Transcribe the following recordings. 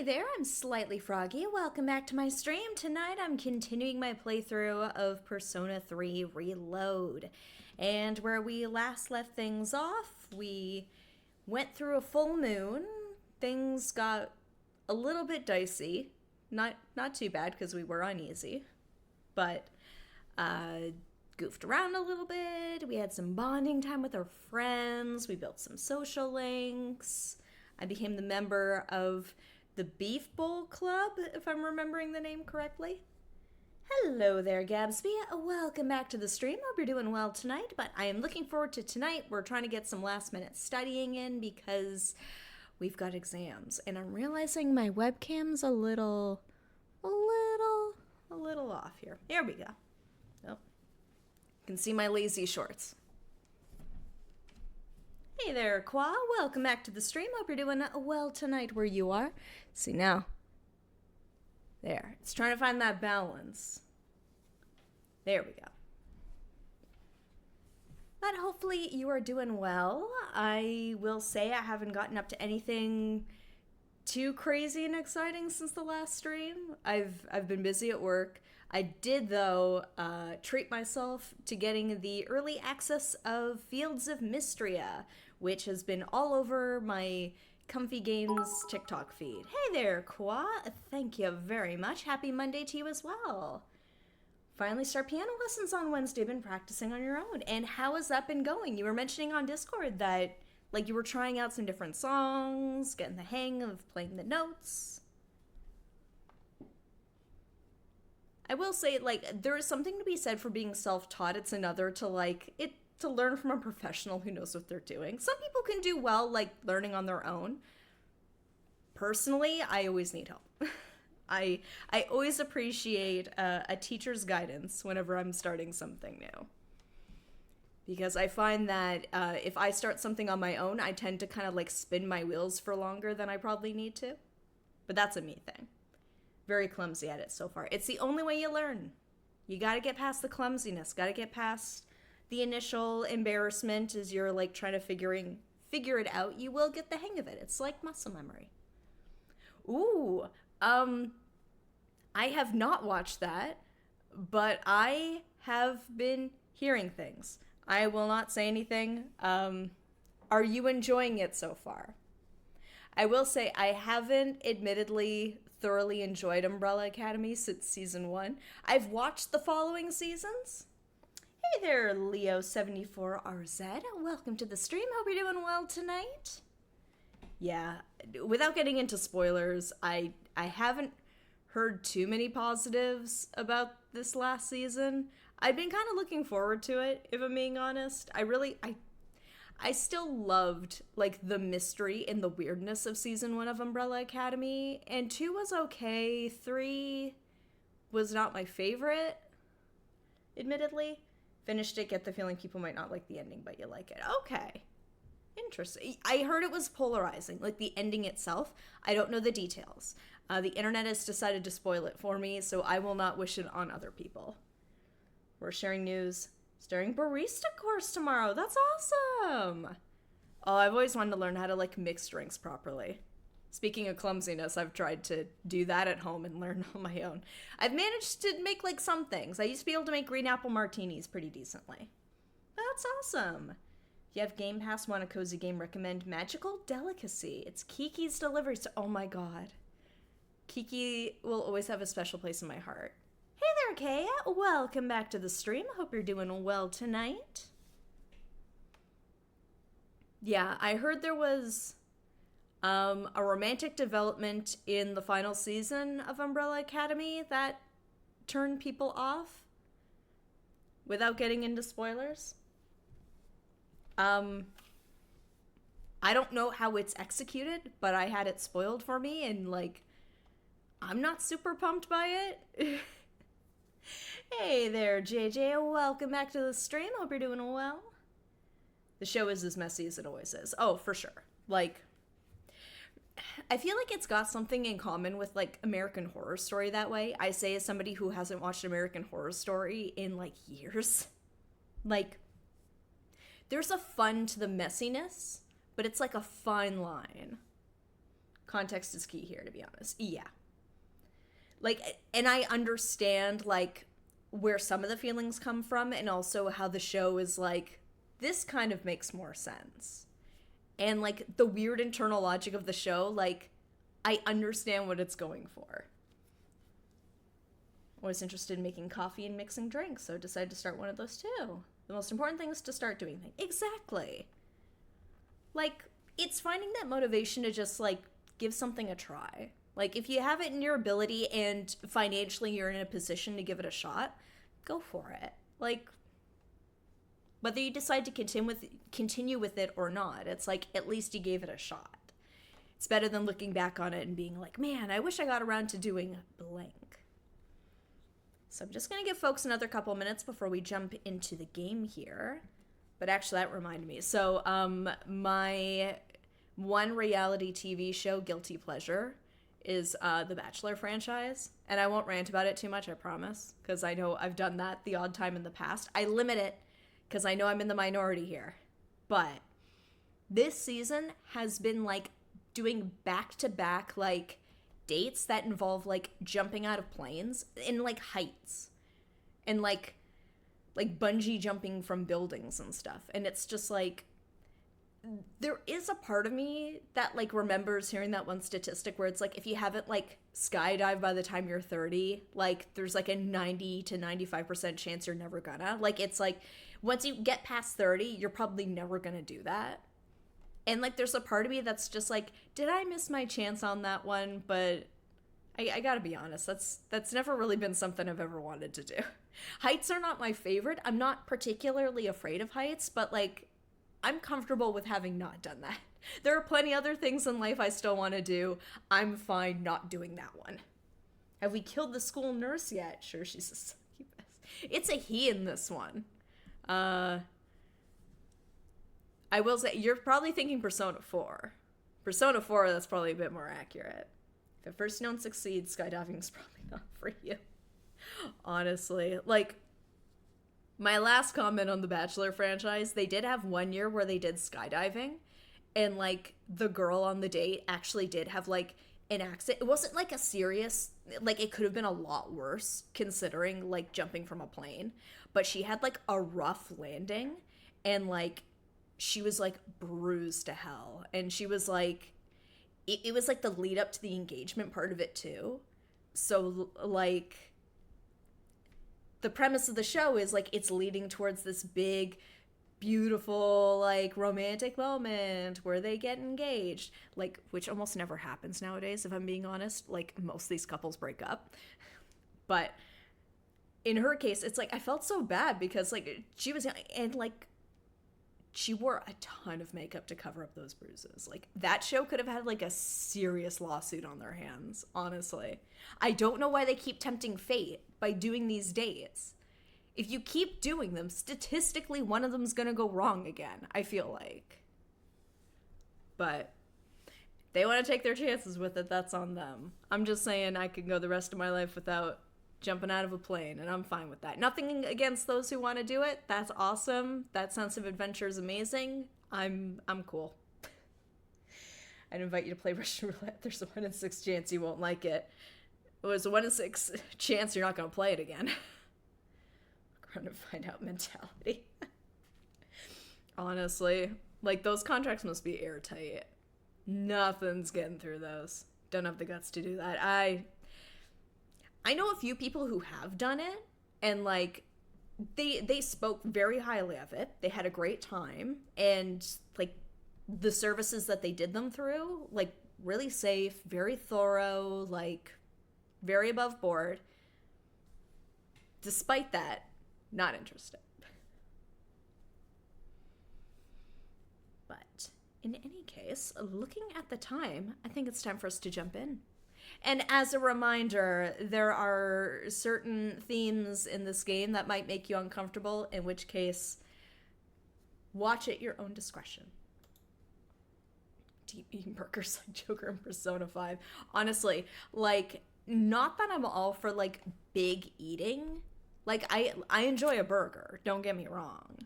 Hey there, I'm Slightly Froggy. Welcome back to my stream. Tonight I'm continuing my playthrough of Persona 3 Reload. And where we last left things off, we went through a full moon. Things got a little bit dicey. Not too bad because we were uneasy. But goofed around a little bit. We had some bonding time with our friends. We built some social links. I became the member of the Beef Bowl Club, if I'm remembering the name correctly. Hello there, Gabsby. Welcome back to the stream. Hope you're doing well tonight, but I am looking forward to tonight. We're trying to get some last minute studying in because we've got exams, and I'm realizing my webcam's a little off here. There we go. Oh, you can see my lazy shorts. Hey there, Qua. Welcome back to the stream. Hope you're doing well tonight where you are. See now. There. It's trying to find that balance. There we go. But hopefully you are doing well. I will say I haven't gotten up to anything too crazy and exciting since the last stream. I've been busy at work. I did, though, treat myself to getting the early access of Fields of Mystria, which has been all over my Comfy Games TikTok feed. Hey there, Kwa. Thank you very much. Happy Monday to you as well. Finally start piano lessons on Wednesday. Been practicing on your own. And how has that been going? You were mentioning on Discord that, like, you were trying out some different songs, getting the hang of playing the notes. I will say, like, there is something to be said for being self-taught. It's another to learn from a professional who knows what they're doing. Some people can do well, like, learning on their own. Personally, I always need help. I always appreciate a teacher's guidance whenever I'm starting something new. Because I find that if I start something on my own, I tend to kind of, like, spin my wheels for longer than I probably need to. But that's a me thing. Very clumsy at it so far. It's the only way you learn. You gotta get past the clumsiness. Gotta get past the initial embarrassment as you're, like, trying to figure it out. You will get the hang of it. It's like muscle memory. Ooh, I have not watched that, but I have been hearing things. I will not say anything. Are you enjoying it so far? I will say I haven't admittedly thoroughly enjoyed Umbrella Academy since season 1. I've watched the following seasons. Hey there, Leo74RZ. Welcome to the stream. Hope you're doing well tonight. Yeah, without getting into spoilers, I haven't heard too many positives about this last season. I've been kind of looking forward to it, if I'm being honest. I still loved, like, the mystery and the weirdness of season 1 of Umbrella Academy, and 2 was okay. 3 was not my favorite, admittedly. Finished it, get the feeling people might not like the ending, but you like it. Okay. Interesting. I heard it was polarizing, like the ending itself. I don't know the details. The internet has decided to spoil it for me, so I will not wish it on other people. We're sharing news. Starting barista course tomorrow. That's awesome. Oh, I've always wanted to learn how to, like, mix drinks properly. Speaking of clumsiness, I've tried to do that at home and learn on my own. I've managed to make, like, some things. I used to be able to make green apple martinis pretty decently. That's awesome. If you have Game Pass, want a cozy game, recommend Magical Delicacy. It's Kiki's Delivery. Oh my god. Kiki will always have a special place in my heart. Hey there, Kaya. Welcome back to the stream. Hope you're doing well tonight. Yeah, I heard there was a romantic development in the final season of Umbrella Academy that turned people off without getting into spoilers. I don't know how it's executed, but I had it spoiled for me, and, like, I'm not super pumped by it. Hey there, JJ. Welcome back to the stream. Hope you're doing well. The show is as messy as it always is. Oh, for sure. Like, I feel like it's got something in common with, like, American Horror Story that way. I say as somebody who hasn't watched American Horror Story in, like, years. Like, there's a fun to the messiness, but it's like a fine line. Context is key here, to be honest. Yeah. Like, and I understand, like, where some of the feelings come from, and also how the show is like, this kind of makes more sense. And, like, the weird internal logic of the show, like, I understand what it's going for. I was interested in making coffee and mixing drinks, so decided to start one of those too. The most important thing is to start doing things. Exactly. Like, it's finding that motivation to just, like, give something a try. Like, if you have it in your ability and financially you're in a position to give it a shot, go for it. Like, whether you decide to continue with it or not, it's like, at least you gave it a shot. It's better than looking back on it and being like, man, I wish I got around to doing blank. So I'm just going to give folks another couple minutes before we jump into the game here. But actually, that reminded me. So my one reality TV show, guilty pleasure, is the Bachelor franchise. And I won't rant about it too much, I promise, because I know I've done that the odd time in the past. I limit it because I know I'm in the minority here. But this season has been, like, doing back-to-back, like, dates that involve, like, jumping out of planes in, like, heights. And, like bungee jumping from buildings and stuff. And it's just, like, there is a part of me that, like, remembers hearing that one statistic where it's like, if you haven't, like, skydived by the time you're 30, like, there's, like, a 90 to 95% chance you're never gonna. Like, it's like, once you get past 30, you're probably never gonna do that. And, like, there's a part of me that's just like, did I miss my chance on that one? But I gotta be honest, that's never really been something I've ever wanted to do. Heights are not my favorite. I'm not particularly afraid of heights, but, like, I'm comfortable with having not done that. There are plenty other things in life I still want to do. I'm fine not doing that one. Have we killed the school nurse yet? Sure, she's a succubus. It's a he in this one. I will say, you're probably thinking Persona 4. Persona 4, that's probably a bit more accurate. If at first you don't succeed, skydiving's probably not for you. Honestly. Like, my last comment on the Bachelor franchise, they did have one year where they did skydiving, and, like, the girl on the date actually did have, like, an accident. It wasn't, like, a serious, like, it could have been a lot worse, considering, like, jumping from a plane, but she had, like, a rough landing, and, like, she was, like, bruised to hell. And she was, like, it was, like, the lead up to the engagement part of it, too. So, like, the premise of the show is, like, it's leading towards this big, beautiful, like, romantic moment where they get engaged. Like, which almost never happens nowadays, if I'm being honest. Like, most of these couples break up. But in her case, it's, like, I felt so bad because, like, she was young, and, like, she wore a ton of makeup to cover up those bruises. Like, that show could have had, like, a serious lawsuit on their hands, honestly. I don't know why they keep tempting fate by doing these dates. If you keep doing them, statistically, one of them's gonna go wrong again, I feel like. But they want to take their chances with it, that's on them. I'm just saying I could go the rest of my life without jumping out of a plane, and I'm fine with that. Nothing against those who want to do it. That's awesome. That sense of adventure is amazing. I'm cool. I'd invite you to play Russian roulette. There's a 1 in 6 chance you won't like it. There's a 1 in 6 chance you're not going to play it again. We're going to find out mentality. Honestly, like, those contracts must be airtight. Nothing's getting through those. Don't have the guts to do that. I know a few people who have done it, and, like, they spoke very highly of it. They had a great time, and, like, the services that they did them through, like, really safe, very thorough, like, very above board. Despite that, not interested. But in any case, looking at the time, I think it's time for us to jump in. And as a reminder, there are certain themes in this game that might make you uncomfortable, in which case, watch at your own discretion. Deep eating burgers like Joker and Persona 5. Honestly, like, not that I'm all for, like, big eating. Like, I enjoy a burger, don't get me wrong.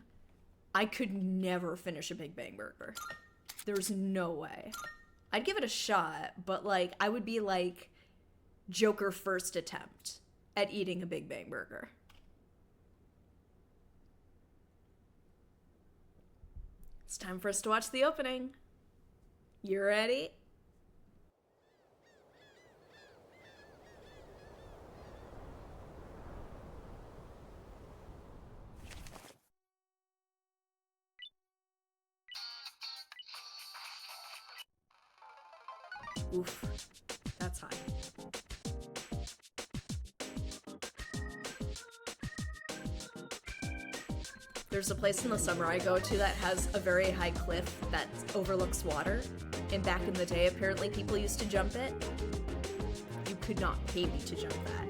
I could never finish a Big Bang burger. There's no way. I'd give it a shot, but like I would be like Joker first attempt at eating a Big Bang Burger. It's time for us to watch the opening. You ready? Oof, that's high. There's a place in the summer I go to that has a very high cliff that overlooks water. And back in the day, apparently people used to jump it. You could not pay me to jump that.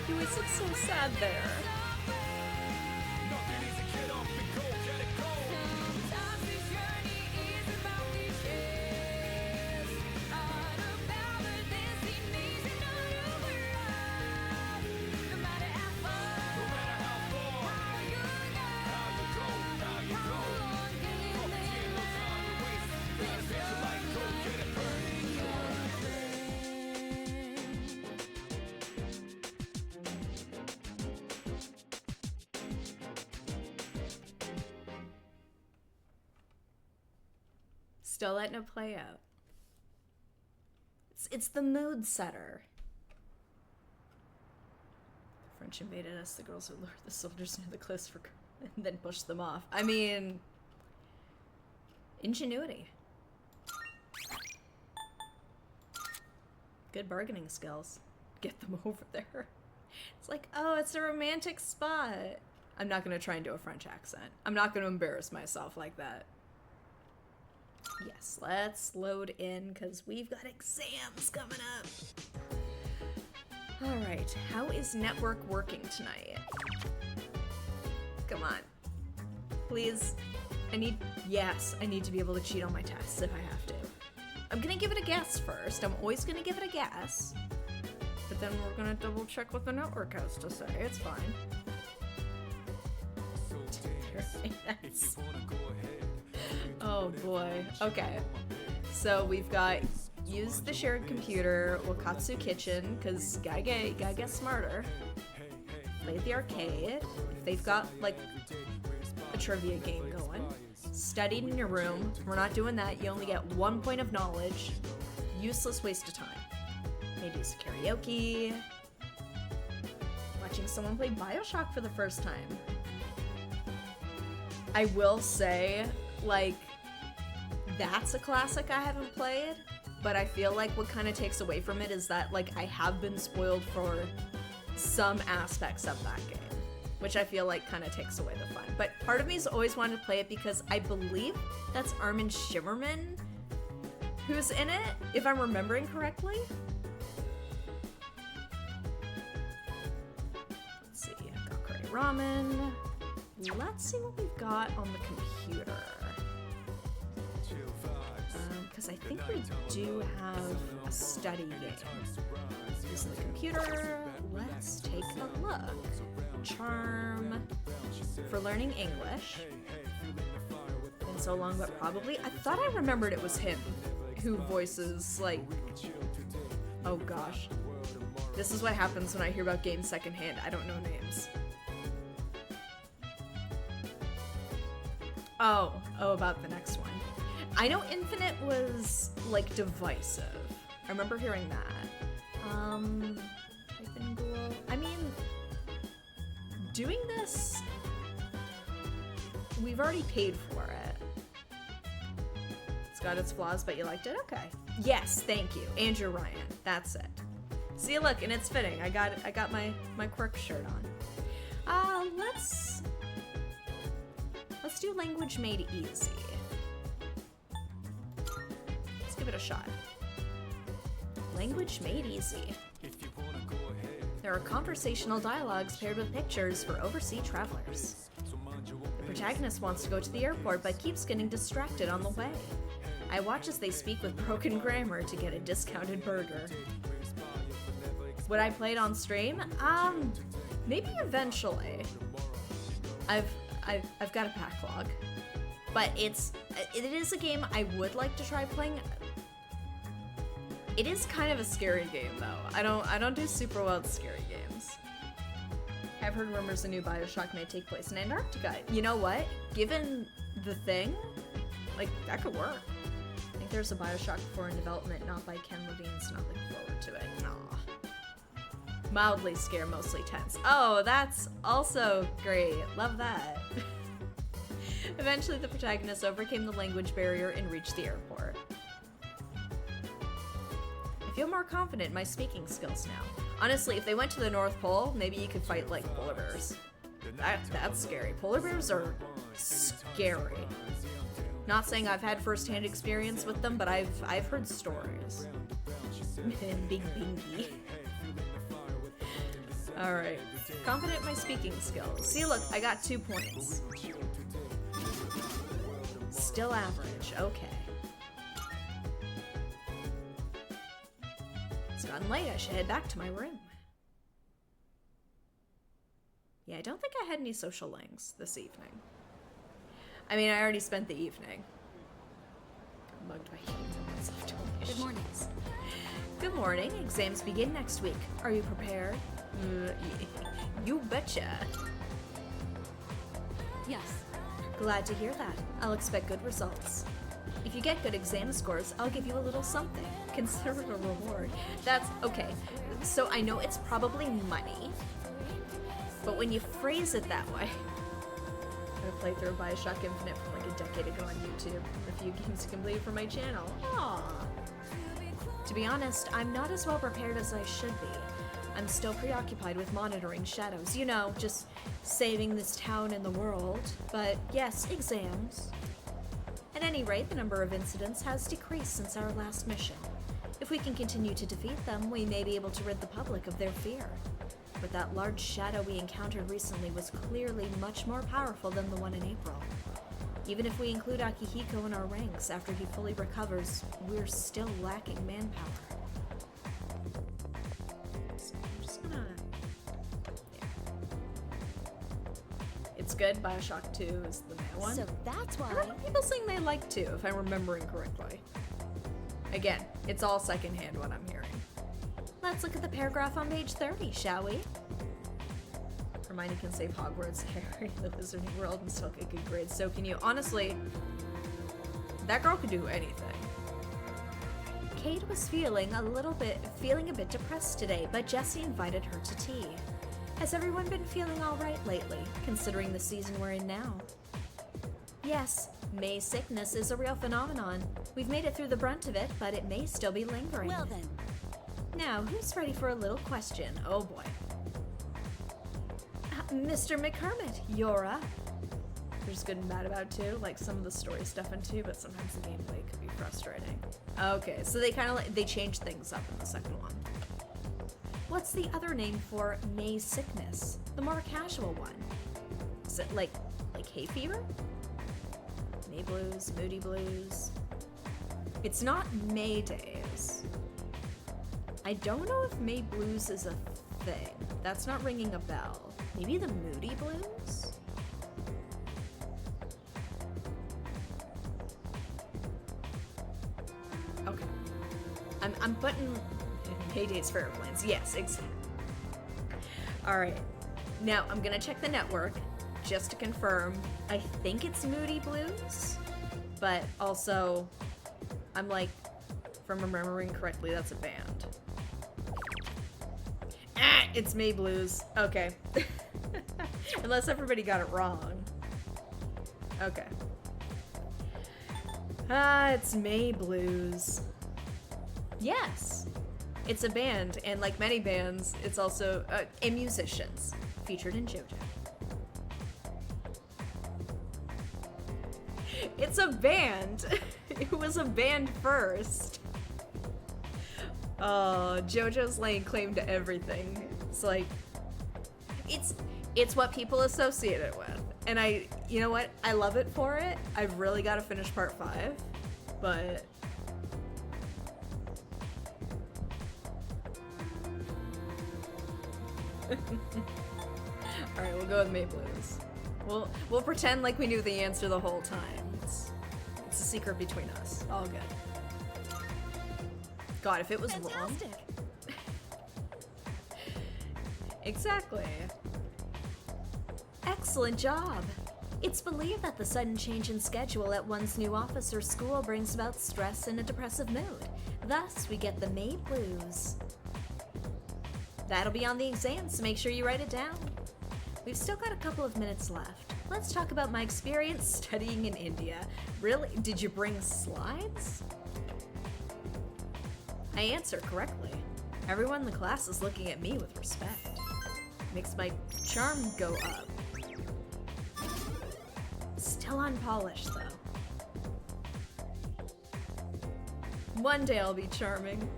He always looks so sad there. Still letting it play out. It's the mood setter. The French invaded us. The girls would lure the soldiers near the cliffs and then push them off. I mean, ingenuity. Good bargaining skills. Get them over there. It's like, oh, it's a romantic spot. I'm not going to try and do a French accent. I'm not going to embarrass myself like that. Yes, let's load in because we've got exams coming up. All right, how is network working tonight? Come on. Please. I need to be able to cheat on my tests if I have to. I'm gonna give it a guess first. I'm always gonna give it a guess. But then we're gonna double check what the network has to say. It's fine. Yes. Oh boy. Okay. So we've got use the shared computer, Wakatsu Kitchen, because gotta get smarter. Play at the arcade. If they've got like a trivia game going. Studied in your room. We're not doing that. You only get 1 point of knowledge. Useless waste of time. Maybe do some karaoke. Watching someone play Bioshock for the first time. I will say, like, that's a classic I haven't played, but I feel like what kind of takes away from it is that, like, I have been spoiled for some aspects of that game, which I feel like kind of takes away the fun. But part of me's always wanted to play it because I believe that's Armin Shimmerman who's in it, if I'm remembering correctly. Let's see, I've got curry ramen. Let's see what we've got on the computer. Because I think we do have a study game. Using the computer, let's take a look. Charm for learning English. Been so long, but probably. I thought I remembered it was him who voices, like, oh gosh. This is what happens when I hear about games secondhand. I don't know names. Oh, about the next one. I know Infinite was, like, divisive. I remember hearing that. I mean, doing this, we've already paid for it. It's got its flaws, but you liked it? Okay. Yes, thank you. Andrew Ryan. That's it. See, look, and it's fitting. I got my quirk shirt on. Let's do language made easy. Let's give it a shot. Language made easy. There are conversational dialogues paired with pictures for overseas travelers. The protagonist wants to go to the airport but keeps getting distracted on the way. I watch as they speak with broken grammar to get a discounted burger. Would I play it on stream? Maybe eventually. I've got a backlog, but it is a game I would like to try playing. It is kind of a scary game though. I don't do super well at scary games. I've heard rumors a new BioShock may take place in Antarctica. You know what? Given the thing, like, that could work. I think there's a BioShock 4 in development, not by Ken Levine, so not looking forward to it. Aw. Mildly scared, mostly tense. Oh, that's also great. Love that. Eventually, the protagonist overcame the language barrier and reached the airport. I feel more confident in my speaking skills now. Honestly, if they went to the North Pole, maybe you could fight, like, polar bears. That's scary. Polar bears are scary. Not saying I've had first-hand experience with them, but I've heard stories. Big bingy. Alright. Confident in my speaking skills. See, look, I got 2 points. Still average. Okay. It's gotten late. I should head back to my room. Yeah, I don't think I had any social links this evening. I mean, I already spent the evening. I'm mugged by Microsoft. Good morning. Good morning. Exams begin next week. Are you prepared? You betcha. Yes. Glad to hear that. I'll expect good results. If you get good exam scores, I'll give you a little something. Consider it a reward. That's okay. So I know it's probably money, but when you phrase it that way, I played through BioShock Infinite from like a decade ago on YouTube. A few games to complete for my channel. Aww. To be honest, I'm not as well prepared as I should be. I'm still preoccupied with monitoring shadows. You know, just saving this town and the world. But yes, exams. At any rate, the number of incidents has decreased since our last mission. If we can continue to defeat them, we may be able to rid the public of their fear. But that large shadow we encountered recently was clearly much more powerful than the one in April. Even if we include Akihiko in our ranks after he fully recovers, we're still lacking manpower. So I'm just gonna... Yeah. It's good. BioShock 2 is the male one. So that's why... I remember people saying they like 2, if I'm remembering correctly. Again, it's all secondhand what I'm hearing. Let's look at the paragraph on page 30, shall we? Hermione can save Hogwarts, Harry, the Wizarding World, and still get good grades. So can you. Honestly, that girl could do anything. Kate was feeling a bit depressed today, but Jessie invited her to tea. Has everyone been feeling all right lately, considering the season we're in now? Yes, May sickness is a real phenomenon. We've made it through the brunt of it, but it may still be lingering. Well then. Now, who's ready for a little question? Oh boy. Mr. McCormick, you're up. There's good and bad about 2, like some of the story stuff in 2, but sometimes the gameplay could be frustrating. Okay, so they kind of they changed things up in the second one. What's the other name for May sickness? The more casual one. Is it like hay fever? May blues, moody blues. It's not May days. I don't know if May blues is a thing. That's not ringing a bell. Maybe the moody blues? Okay. I'm putting May days for airplanes. Yes, exactly. Alright. Now I'm gonna check the network just to confirm. I think it's Moody Blues, but also I'm like, if I'm remembering correctly, that's a band. It's May Blues. Okay. Unless everybody got it wrong. Okay. Ah, it's May Blues. Yes. It's a band, and like many bands, it's also a musicians featured in JoJo. It's a band. It was a band first. Oh, JoJo's laying claim to everything. It's like, it's what people associate it with. And you know what? I love it for it. I've really got to finish part 5, but... Alright, we'll go with May Blues. We'll pretend like we knew the answer the whole time. It's a secret between us. All good. God, if it was Fantastic. Wrong. Exactly. Excellent job. It's believed that the sudden change in schedule at one's new office or school brings about stress and a depressive mood. Thus, we get the May Blues. That'll be on the exam, so make sure you write it down. We've still got a couple of minutes left. Let's talk about my experience studying in India. Really? Did you bring slides? I answer correctly. Everyone in the class is looking at me with respect. Makes my charm go up. Still unpolished, though. One day I'll be charming.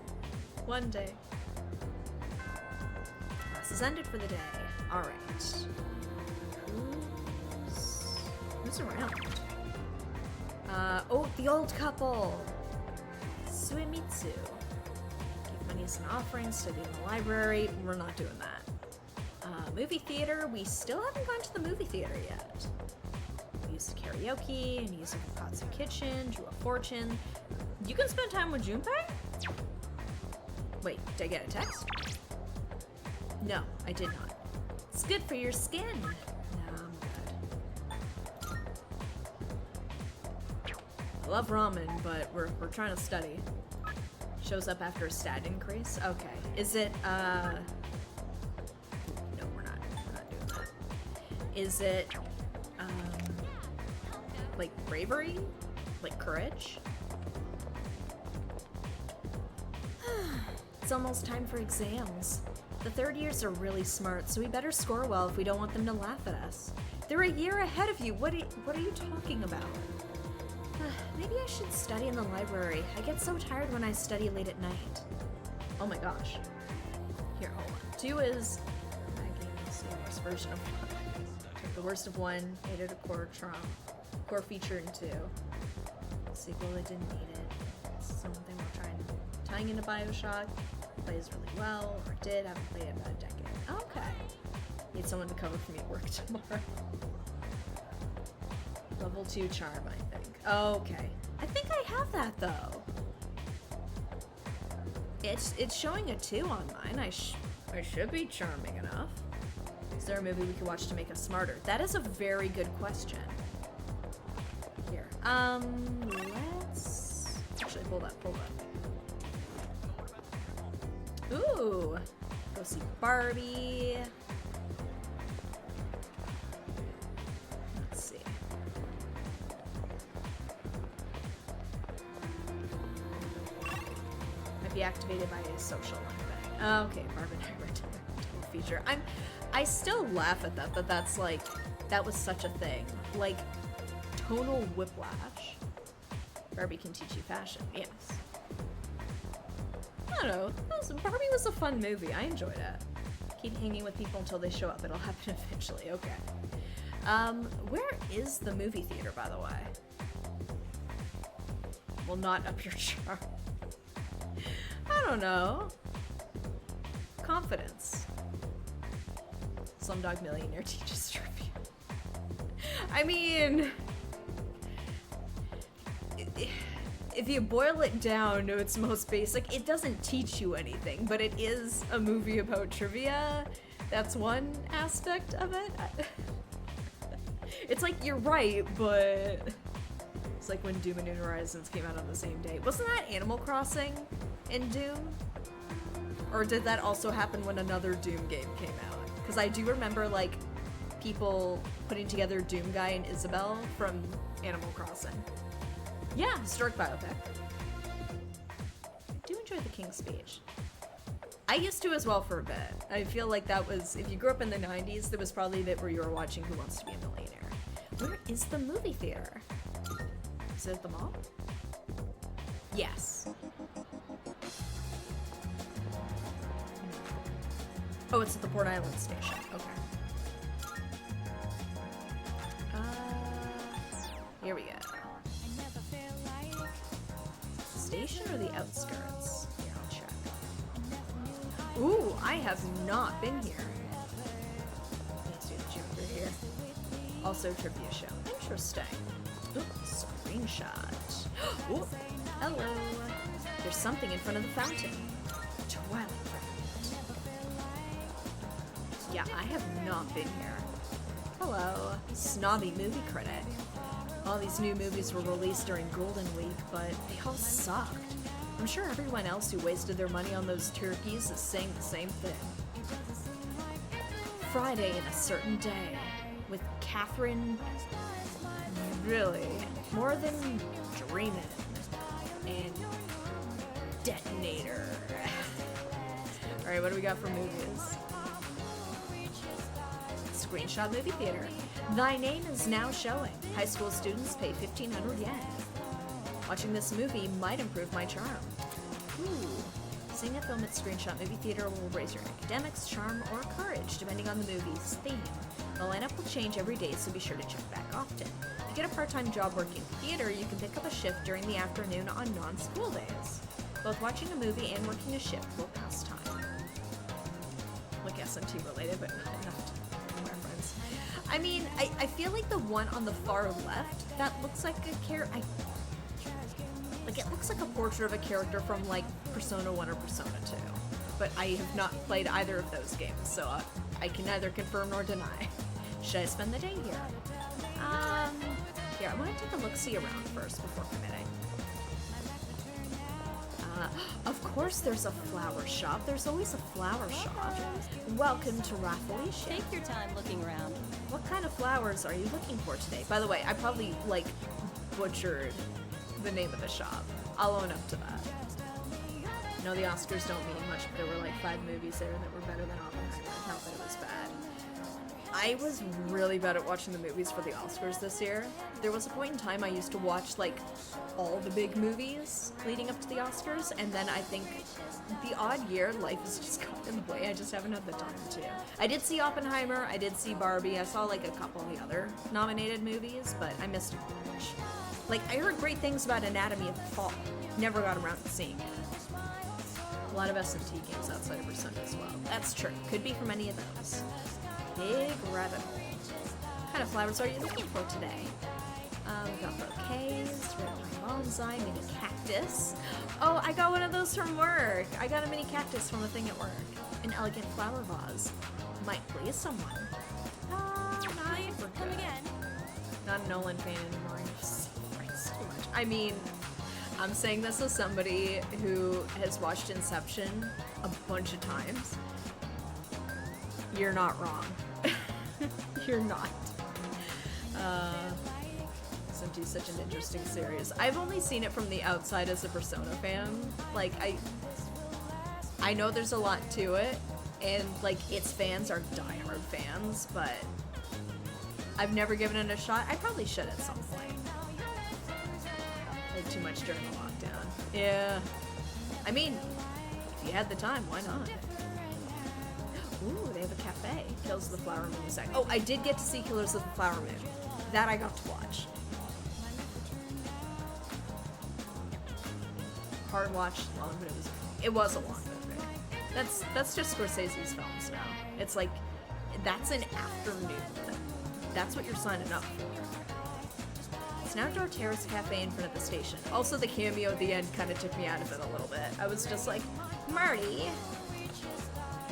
One day. Class is ended for the day. Alright. Who's around? Oh, the old couple! Suemitsu. Give monies and offerings, study in the library. We're not doing that. Movie theater. We still haven't gone to the movie theater yet. We used karaoke, and used a Katsu kitchen, drew a fortune. You can spend time with Junpei? Wait, did I get a text? No, I did not. It's good for your skin. No, I'm good. I love ramen, but we're trying to study. Shows up after a stat increase. Okay. Is it no, we're not doing that. Is it like bravery? Like courage? It's almost time for exams. The third years are really smart, so we better score well if we don't want them to laugh at us. They're a year ahead of you. What are you talking about? Maybe I should study in the library. I get so tired when I study late at night. Oh my gosh. Here, hold on. 2 is that game is the worst version of 1. Took the worst of 1, made it a core trump. Core feature in 2. Sequel that didn't need it. Something we're tying into Bioshock. Plays really well, or did. Haven't played it in about a decade. Okay. Need someone to cover for me at work tomorrow. Level 2 charm, I think. Okay. I think I have that, though. It's showing a 2 on mine. I should be charming enough. Is there a movie we could watch to make us smarter? That is a very good question. Here. Let's... Actually, hold up. Ooh! Go see Barbie. Let's see. Might be activated by a social link. Okay, Barbie and I were double feature. I still laugh at that, that's like, that was such a thing. Like, tonal whiplash. Barbie can teach you fashion, yes. I don't know. Barbie was a fun movie. I enjoyed it. Keep hanging with people until they show up. It'll happen eventually. Okay. Where is the movie theater, by the way? Well, not up your charm. I don't know. Confidence. Slumdog Millionaire teaches trivia. I mean... If you boil it down to its most basic, it doesn't teach you anything, but it is a movie about trivia. That's one aspect of it. It's like, you're right, but... It's like when Doom and New Horizons came out on the same day. Wasn't that Animal Crossing in Doom? Or did that also happen when another Doom game came out? Because I do remember, like, people putting together Doom Guy and Isabelle from Animal Crossing. Yeah, historic biopic. I do enjoy The King's Speech. I used to as well for a bit. I feel like that was, if you grew up in the 90s, there was probably a bit where you were watching Who Wants to Be a Millionaire. Where is the movie theater? Is it at the mall? Yes. Oh, it's at the Port Island station. Okay. Here we go. Station or the outskirts? Yeah, I'll check. Ooh, I have not been here. Let's do the Jupiter here. Also trivia show. Interesting. Ooh, screenshot. Ooh, hello. There's something in front of the fountain. Twilight Fountain. Yeah, I have not been here. Hello, snobby movie critic. All these new movies were released during Golden Week, but they all sucked. I'm sure everyone else who wasted their money on those turkeys is saying the same thing. Friday in a Certain Day with Catherine. Really, more than Dreamin' and Detonator. Alright, what do we got for movies? Screenshot movie theater. Thy Name is now showing. High school students pay 1,500 yen. Watching this movie might improve my charm. Ooh. Seeing a film at Screenshot movie theater will raise your academics, charm, or courage, depending on the movie's theme. The lineup will change every day, so be sure to check back often. If you get a part-time job working in theater, you can pick up a shift during the afternoon on non-school days. Both watching a movie and working a shift will pass time. Like SMT related, but not enough to reference. I mean, I feel like the one on the far left, that looks like a character. Like, it looks like a portrait of a character from, like, Persona 1 or Persona 2. But I have not played either of those games, so I can neither confirm nor deny. Should I spend the day here? Here, I want to take a look-see around first before committing. Of course there's a flower shop. There's always a flower shop. Welcome to Rafflesia. Take your time looking around. What kind of flowers are you looking for today? By the way, I probably, like, butchered the name of the shop. I'll own up to that. No, the Oscars don't mean much, but there were like 5 movies there that were better than Oppenheimer. Not that it was bad. I was really bad at watching the movies for the Oscars this year. There was a point in time I used to watch like all the big movies leading up to the Oscars, and then I think the odd year life has just gotten in the way. I just haven't had the time to. I did see Oppenheimer, I did see Barbie, I saw like a couple of the other nominated movies, but I missed a bunch. Like, I heard great things about Anatomy of the Fall. Never got around to seeing it. A lot of S&T games outside of Persona as well. That's true. Could be from any of those. Big rabbit hole. What kind of flowers are you looking for today? We got bouquets, red pine bonsai, mini cactus. Oh, I got one of those from work. I got a mini cactus from a thing at work. An elegant flower vase. Might please someone. Come again. Not a Nolan fan anymore. Too much. I mean, I'm saying this as somebody who has watched Inception a bunch of times. You're not wrong. You're not. Inception is such an interesting series. I've only seen it from the outside as a Persona fan. Like, I know there's a lot to it, and like its fans are diehard fans, but I've never given it a shot. I probably should at some point. Too much during the lockdown. Yeah. I mean, if you had the time, why not? Ooh, they have a cafe. Kills of the Flower Moon is Oh, I did get to see Killers of the Flower Moon. That I got to watch. Hard watch, long, but it was a long movie. That's just Scorsese's films now. It's like, that's an afternoon thing. That's what you're signing up for. It's an outdoor terrace cafe in front of the station. Also, the cameo at the end kind of took me out of it a little bit. I was just like, Marty!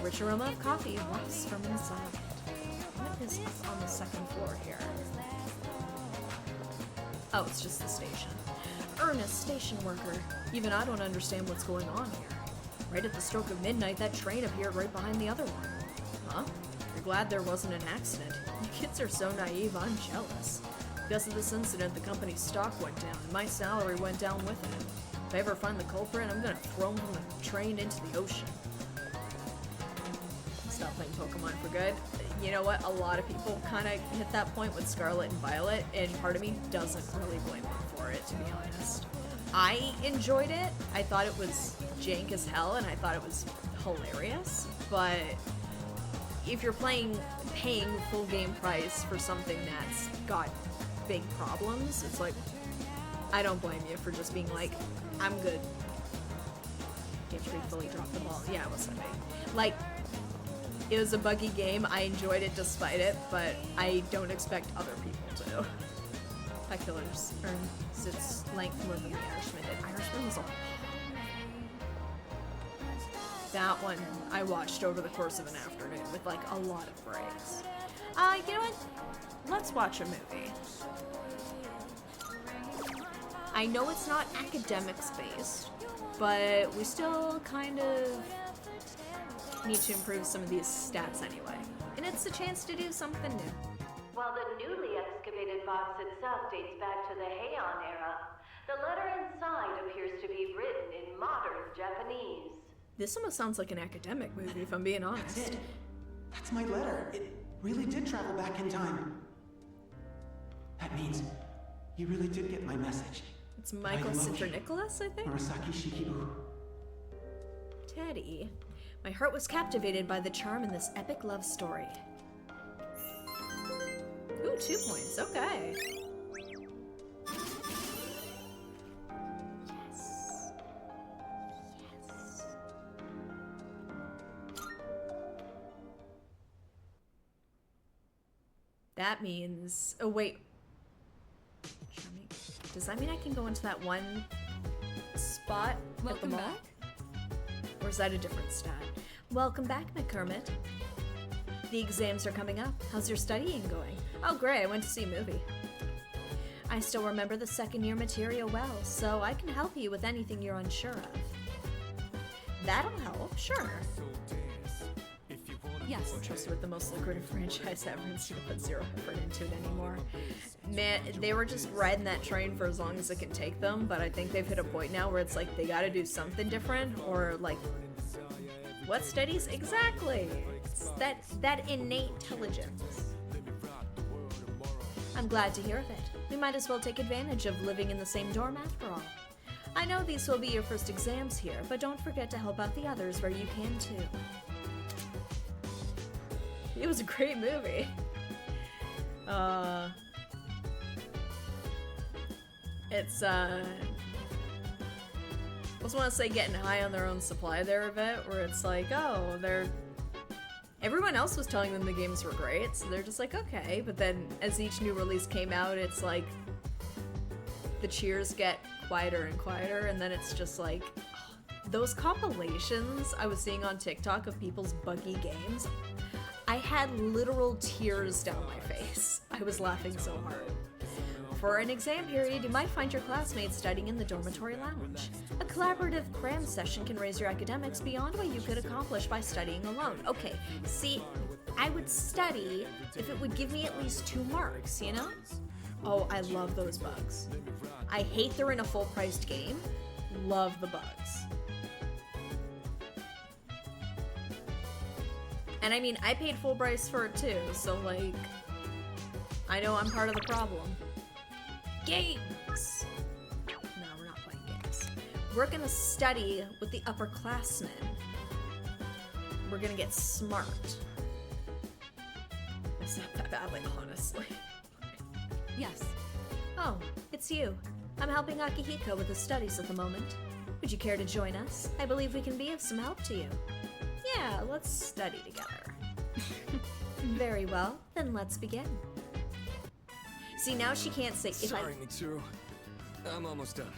Rich aroma of coffee wafts from inside. What is up on the second floor here? Oh, it's just the station. Earnest station worker. Even I don't understand what's going on here. Right at the stroke of midnight, that train appeared right behind the other one. Huh? You're glad there wasn't an accident. You kids are so naive, I'm jealous. Because of this incident, the company's stock went down, and my salary went down with it. If I ever find the culprit, I'm gonna throw him from the train into the ocean. Stop playing Pokemon for good. You know what? A lot of people kind of hit that point with Scarlet and Violet, and part of me doesn't really blame them for it, to be honest. I enjoyed it. I thought it was jank as hell, and I thought it was hilarious. But if you're paying full game price for something that's got big problems, it's like, I don't blame you for just being like, I'm good. Gametree fully dropped the ball. Yeah, it was so big. Like, it was a buggy game. I enjoyed it despite it, but I don't expect other people to. Pet Killers earns its length more than the Irishman did. Irishman was a lot. That one I watched over the course of an afternoon with like a lot of breaks. You know what? Let's watch a movie. I know it's not academics based, but we still kind of need to improve some of these stats anyway. And it's a chance to do something new. While the newly excavated box itself dates back to the Heian era, the letter inside appears to be written in modern Japanese. This almost sounds like an academic movie, if I'm being honest. That's it. That's my letter. It really did travel back in time. That means you really did get my message. It's Michael Sinter-Nicholas, I think? Murasaki Shikibu. Teddy. My heart was captivated by the charm in this epic love story. Ooh, 2 points. Okay. Yes. Yes. That means... Oh, wait. Charming. Does that mean I can go into that one spot at the mall? Or is that a different stat? Welcome back, McKermit. The exams are coming up. How's your studying going? Oh, great. I went to see a movie. I still remember the second year material well, so I can help you with anything you're unsure of. That'll help, sure. Yes. I'm trusted with the most lucrative franchise ever and still put zero effort into it anymore. Man, they were just riding that train for as long as it can take them, but I think they've hit a point now where it's like they gotta do something different, or like, what studies? Exactly! It's that innate intelligence. I'm glad to hear of it. We might as well take advantage of living in the same dorm after all. I know these will be your first exams here, but don't forget to help out the others where you can too. It was a great movie. It's, I just want to say getting high on their own supply there a bit, where it's like, oh, everyone else was telling them the games were great, so they're just like, okay, but then as each new release came out, it's like, the cheers get quieter and quieter, and then it's just like, those compilations I was seeing on TikTok of people's buggy games, I had literal tears down my face. I was laughing so hard. For an exam period, you might find your classmates studying in the dormitory lounge. A collaborative cram session can raise your academics beyond what you could accomplish by studying alone. Okay, see, I would study if it would give me at least 2 marks, you know? Oh, I love those bugs. I hate they're in a full-priced game. Love the bugs. And I mean, I paid full price for it too, so like, I know I'm part of the problem. Games! No, we're not playing games. We're gonna study with the upperclassmen. We're gonna get smart. It's not that bad, like, honestly. Yes. Oh, it's you. I'm helping Akihiko with his studies at the moment. Would you care to join us? I believe we can be of some help to you. Yeah, let's study together. Very well, then let's begin. See, now she can't say... Sorry, Mitsuru. I'm almost done.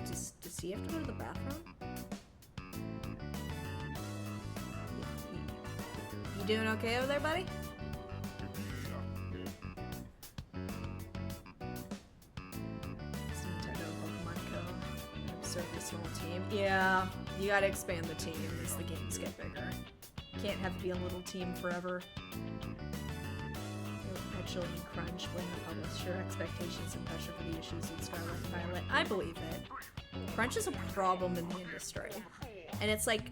Does he have to go to the bathroom? You doing okay over there, buddy? Observe your small team. Yeah, you gotta expand the team as the games get bigger. Can't have to be a little team forever. especially in crunch when the publisher expectations and pressure for the issues in Scarlet Violet. I believe it. Crunch is a problem in the industry. And it's like,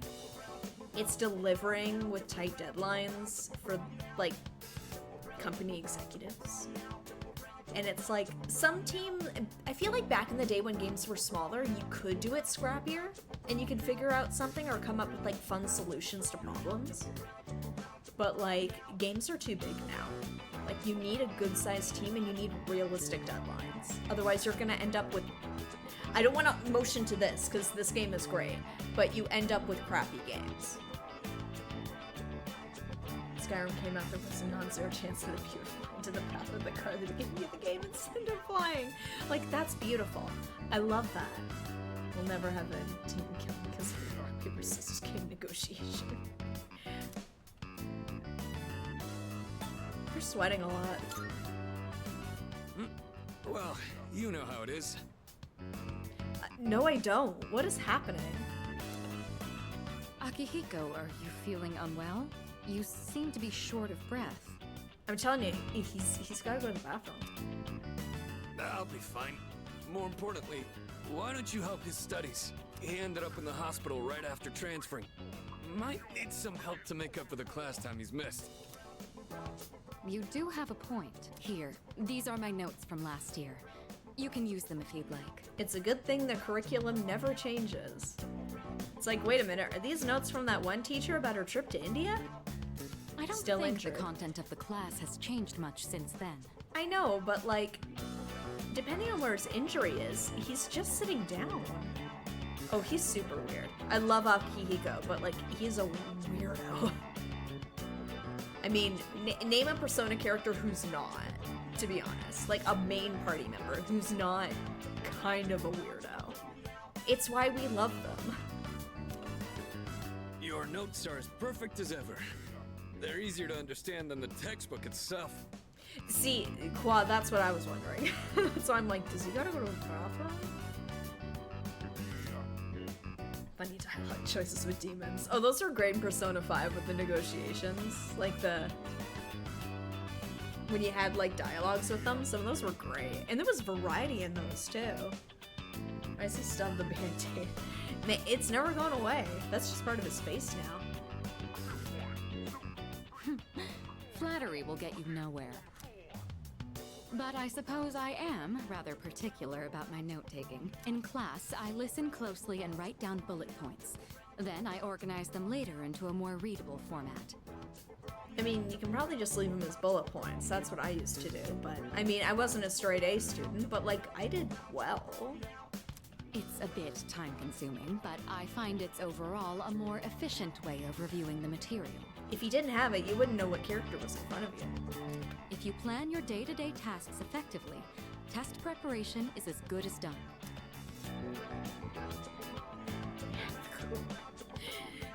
it's delivering with tight deadlines for, like, company executives. And it's like, some team, I feel like back in the day when games were smaller, you could do it scrappier, and you could figure out something or come up with, like, fun solutions to problems. But, like, games are too big now. Like, you need a good-sized team and you need realistic deadlines. Otherwise, you're gonna end up with... I don't want to motion to this, because this game is great, but you end up with crappy games. Skyrim came out, there was a non-zero chance that if you were into the path of the car at the beginning of the game instead of flying. Like, that's beautiful. I love that. We'll never have a team killing because of the rock, paper, scissors game negotiation. You're sweating a lot. Well, you know how it is. No, I don't. What is happening? Akihiko, are you feeling unwell? You seem to be short of breath. I'm telling you, he's gotta go to the bathroom. I'll be fine. More importantly, why don't you help his studies? He ended up in the hospital right after transferring. Might need some help to make up for the class time he's missed. You do have a point. Here, these are my notes from last year. You can use them if you'd like. It's a good thing the curriculum never changes. It's like, wait a minute, are these notes from that one teacher about her trip to India? I don't Still think injured. the content of the class has changed much since then. I know, but like, depending on where his injury is, he's just sitting down. Oh, he's super weird. I love Akihiko, but like, he's a weirdo. I mean, name a Persona character who's not, to be honest. Like, a main party member who's not kind of a weirdo. It's why we love them. Your notes are as perfect as ever. They're easier to understand than the textbook itself. See, Qua, that's what I was wondering. So I'm like, does he gotta go to the bathroom? Funny dialogue choices with demons. Oh, those are great in Persona 5 with the negotiations. Like when you had like dialogues with them, some of those were great. And there was variety in those too. Why does he still have the band-aid? It's never gone away. That's just part of his face now. Flattery will get you nowhere. But I suppose I am rather particular about my note-taking. In class, I listen closely and write down bullet points. Then I organize them later into a more readable format. I mean, you can probably just leave them as bullet points. That's what I used to do. But, I mean, I wasn't a straight A student, but, like, I did well. It's a bit time-consuming, but I find it's overall a more efficient way of reviewing the material. If you didn't have it, you wouldn't know what character was in front of you. If you plan your day-to-day tasks effectively, test preparation is as good as done.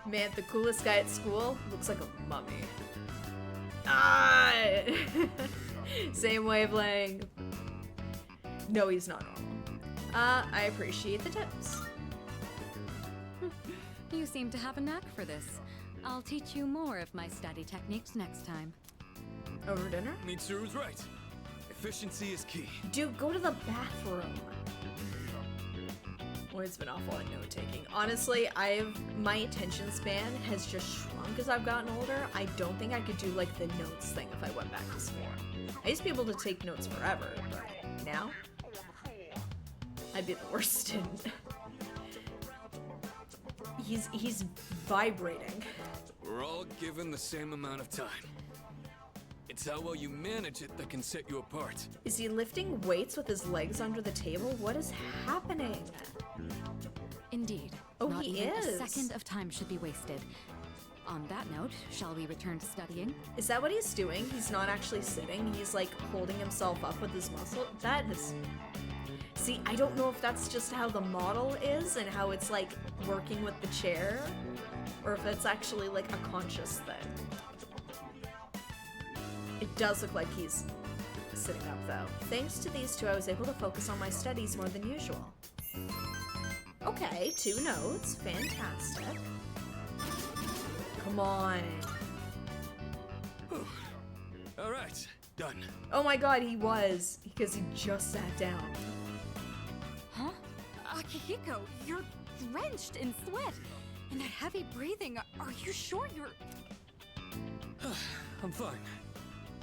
Man, the coolest guy at school looks like a mummy. Ah! Same wavelength. No, he's not normal. I appreciate the tips. You seem to have a knack for this. I'll teach you more of my study techniques next time. Over dinner? Mitsuru's right. Efficiency is key. Dude, go to the bathroom. Boy, it's been awful at note-taking. Honestly, my attention span has just shrunk as I've gotten older. I don't think I could do, like, the notes thing if I went back to school. I used to be able to take notes forever, but now, I'd be the worst student. He's vibrating. We're all given the same amount of time. It's how well you manage it that can set you apart. Is he lifting weights with his legs under the table? What is happening? Indeed. Oh, Not he even is. a second of time should be wasted. On that note, shall we return to studying? Is that what he's doing? He's not actually sitting. He's like holding himself up with his muscle. That is... See, I don't know if that's just how the model is and how it's like working with the chair, or if it's actually like a conscious thing. It does look like he's sitting up though. Thanks to these two, I was able to focus on my studies more than usual. Okay, 2 notes. Fantastic. Come on. All right, Done. Oh my god, he was. Because he just sat down. Huh? Akihiko, you're drenched in sweat. And that heavy breathing, are you sure you're... I'm fine.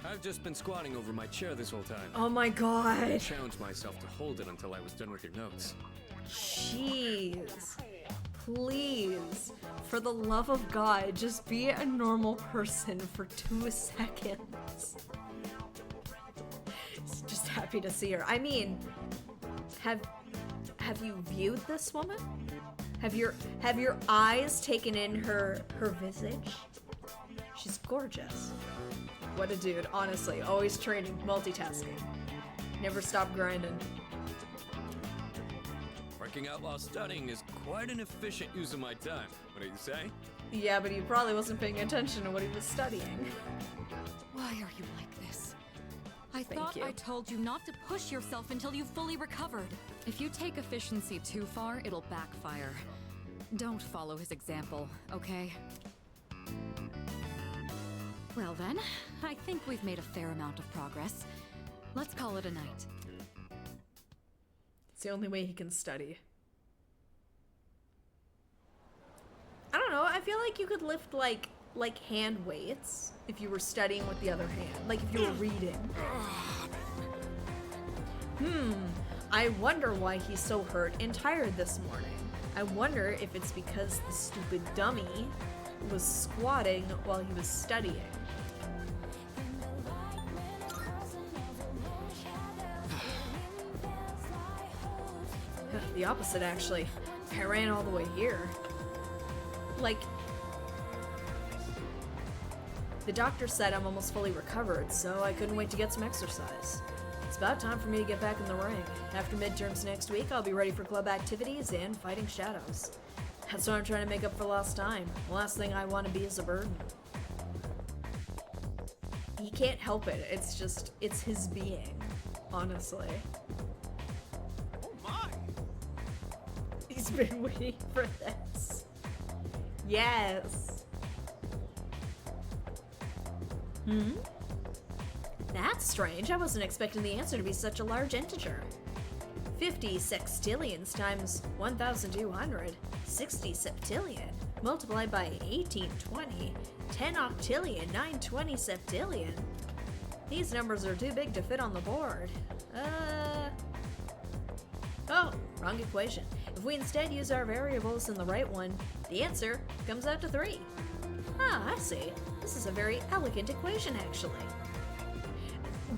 I've just been squatting over my chair this whole time. Oh my I god. challenged myself to hold it until I was done with your notes. Jeez. Please. For the love of God, just be a normal person for 2 seconds. Just happy to see her. I mean, have you viewed this woman? Have your eyes taken in her visage? She's gorgeous. What a dude, honestly. Always training, multitasking. Never stop grinding. Working out while studying is quite an efficient use of my time. What do you say? Yeah, but he probably wasn't paying attention to what he was studying. Why are you like this? I Thank thought you. I told you not to push yourself until you fully recovered. If you take efficiency too far, it'll backfire. Don't follow his example, okay? Well then, I think we've made a fair amount of progress. Let's call it a night. It's the only way he can study. I don't know, I feel like you could lift like hand weights if you were studying with the other hand. Like if you were reading. I wonder why he's so hurt and tired this morning. I wonder if it's because the stupid dummy was squatting while he was studying. The opposite, actually. I ran all the way here. Like, the doctor said I'm almost fully recovered, so I couldn't wait to get some exercise. It's about time for me to get back in the ring. After midterms next week, I'll be ready for club activities and fighting shadows. That's what I'm trying to make up for lost time. The last thing I want to be is a burden. He can't help it. It's just, it's his being, honestly. Oh my! He's been waiting for this. Yes. That's strange. I wasn't expecting the answer to be such a large integer. 50 sextillions times 1,200. 60 septillion multiplied by 1820. 10 octillion, 920 septillion. These numbers are too big to fit on the board. Oh, wrong equation. If we instead use our variables in the right one, the answer comes out to 3. Ah, I see. This is a very elegant equation, actually.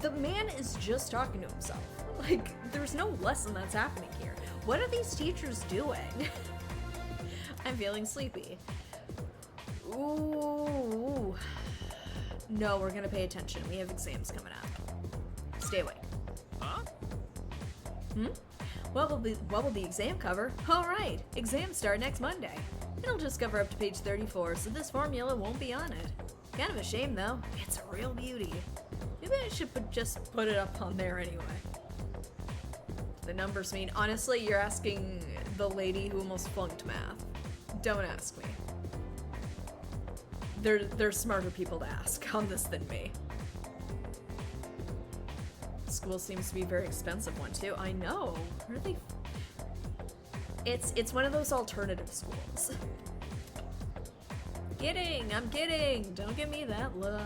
The man is just talking to himself. Like, there's no lesson that's happening here. What are these teachers doing? I'm feeling sleepy. Ooh. No, we're gonna pay attention. We have exams coming up. Stay awake. Huh? What will the exam cover? Alright, exams start next Monday. It'll just cover up to page 34, so this formula won't be on it. Kind of a shame though. It's a real beauty. Maybe I should just put it up on there anyway. The numbers mean, honestly, you're asking the lady who almost flunked math. Don't ask me. There's smarter people to ask on this than me. School seems to be a very expensive one too. I know. Where are they? It's one of those alternative schools. I'm kidding. Don't give me that look.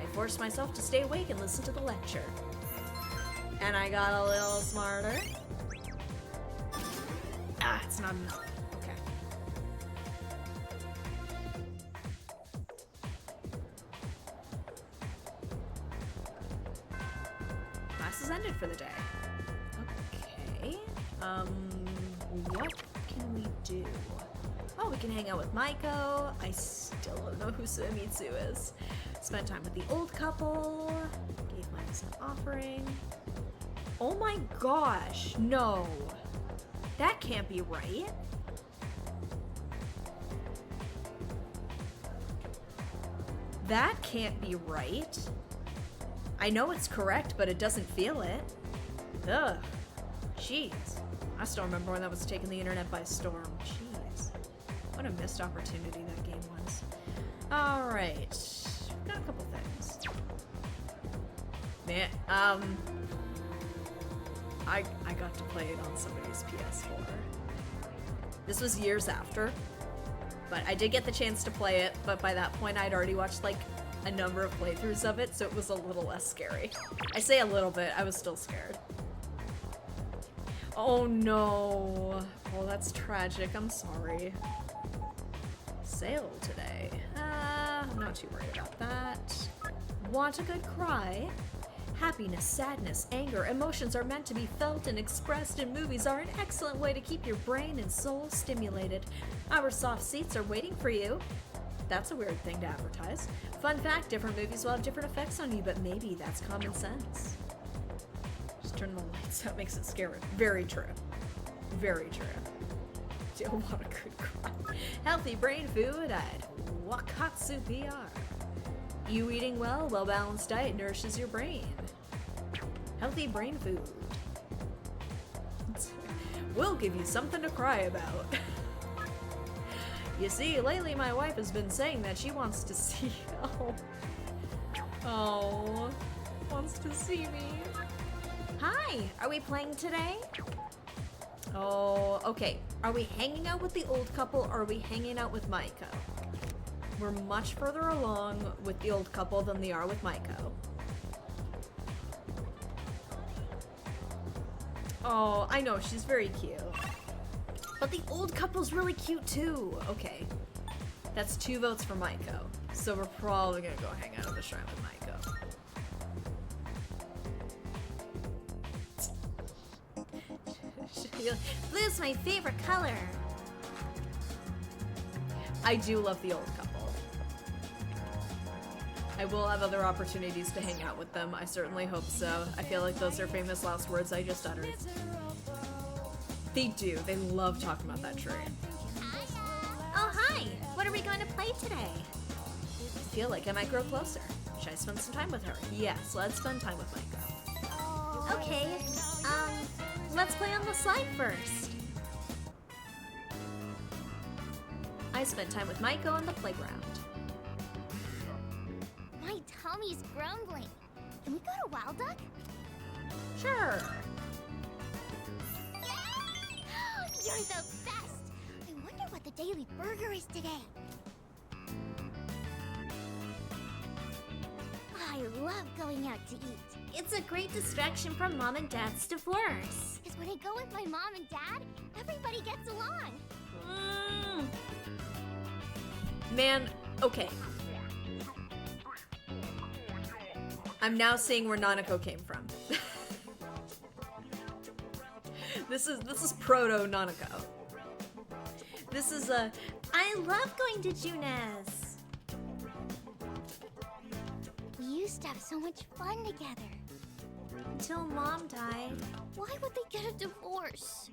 I forced myself to stay awake and listen to the lecture. And I got a little smarter. Ah, it's not enough. Okay. Class is ended for the day. Okay. What can we do? Oh, we can hang out with Maiko. I still don't know who Suemitsu is. Spent time with the old couple. Gave Maiko an offering. Oh my gosh, no. That can't be right. That can't be right. I know it's correct, but it doesn't feel it. Ugh. Jeez. I still remember when that was taking the internet by storm. Jeez. What a missed opportunity that game was. Alright. Got a couple things. Man, I got to play it on somebody's PS4. This was years after, but I did get the chance to play it, but by that point I'd already watched like a number of playthroughs of it, so it was a little less scary. I say a little bit, I was still scared. Oh no. Oh, that's tragic, I'm sorry. Sale today. I'm not too worried about that. Want a good cry? Happiness, sadness, anger, emotions are meant to be felt and expressed, and movies are an excellent way to keep your brain and soul stimulated. Our soft seats are waiting for you. That's a weird thing to advertise. Fun fact, different movies will have different effects on you, but maybe that's common sense. Just turn the lights up, makes it scary. Very true. Very true. Do want a good cry. Healthy brain food at Wakatsu PR. You eating well, well-balanced diet nourishes your brain. Healthy brain food. We'll give you something to cry about. You see, lately my wife has been saying that she wants to see... Oh, wants to see me. Hi, are we playing today? Oh, okay. Are we hanging out with the old couple or are we hanging out with Maiko? We're much further along with the old couple than they are with Maiko. Oh, I know, she's very cute. But the old couple's really cute too. Okay. That's 2 votes for Maiko. So we're probably gonna go hang out at the shrine with Maiko. Blue's my favorite color. I do love the old couple. I will have other opportunities to hang out with them. I certainly hope so. I feel like those are famous last words I just uttered. They do. They love talking about that tree. Oh, hi! What are we going to play today? I feel like I might grow closer. Should I spend some time with her? Yes, let's spend time with Maiko. Okay, let's play on the slide first. I spent time with Maiko on the playground. My tummy's grumbling. Can we go to Wild Duck? Sure. You're the best! I wonder what the daily burger is today. I love going out to eat. It's a great distraction from Mom and Dad's divorce. Because when I go with my mom and dad, everybody gets along. Man, okay. I'm now seeing where Nanako came from. This is proto Nanako. This is a I love going to Junes. We used to have so much fun together. Until Mom died. Why would they get a divorce?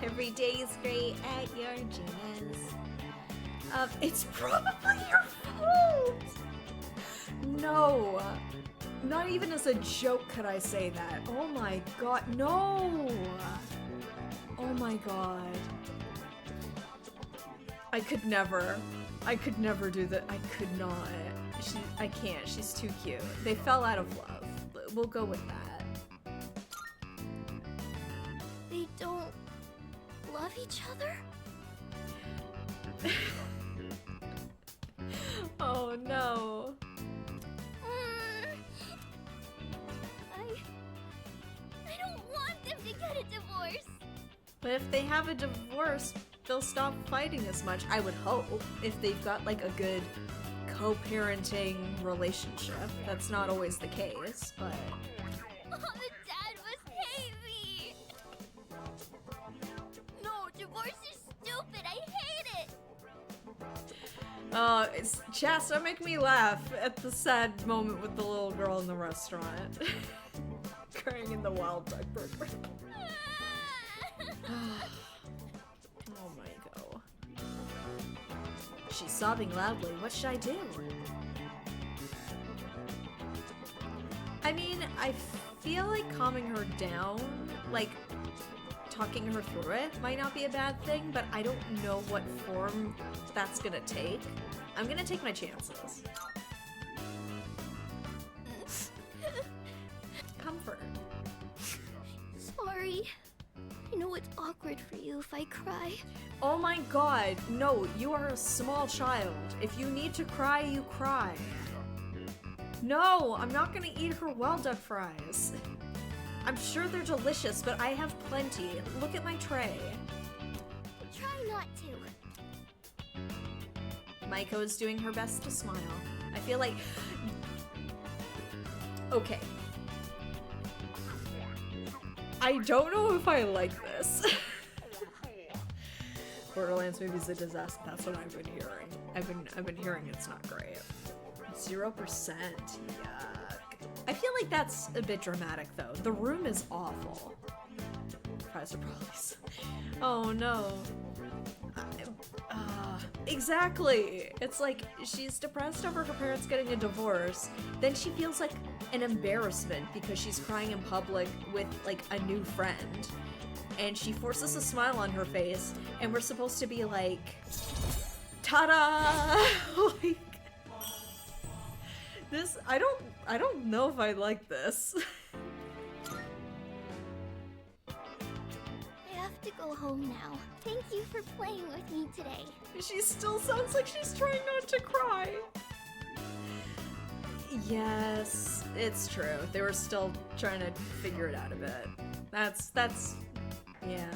Every day is great at your Junes. it's probably your fault. No. Not even as a joke could I say that. Oh my god, no! Oh my god. I could never do that. I could not. I can't. She's too cute. They fell out of love. We'll go with that. They don't love each other? Oh no. I don't want them to get a divorce. But if they have a divorce, they'll stop fighting as much. I would hope, if they've got like a good co-parenting relationship. That's not always the case, but... Mom and Dad must hate me. No, divorce is stupid. I hate it. Chas, don't make me laugh at the sad moment with the little girl in the restaurant. Crying in the Wild Duck burger. Oh my god. She's sobbing loudly. What should I do? I mean, I feel like calming her down, like talking her through it might not be a bad thing, but I don't know what form that's gonna take. I'm gonna take my chances. sorry. I know it's awkward for you if I cry. Oh my god, no, you are a small child. If you need to cry, you cry. No, I'm not gonna eat her well-done fries. I'm sure they're delicious, but I have plenty. Look at my tray. Try not to. Maiko is doing her best to smile. I feel like... Okay. I don't know if I like this. Borderlands movie's a disaster. That's what I've been hearing. I've been hearing it's not great. 0%. Yuck. I feel like that's a bit dramatic though. The room is awful. Fries are probably. Oh no. Exactly. It's like she's depressed over her parents getting a divorce. Then she feels like an embarrassment because she's crying in public with like a new friend. And she forces a smile on her face, and we're supposed to be like, ta-da! Like, this, I don't know if I like this. I have to go home now. Thank you for playing with me today. She still sounds like she's trying not to cry. Yes, it's true. They were still trying to figure it out a bit. That's, yeah.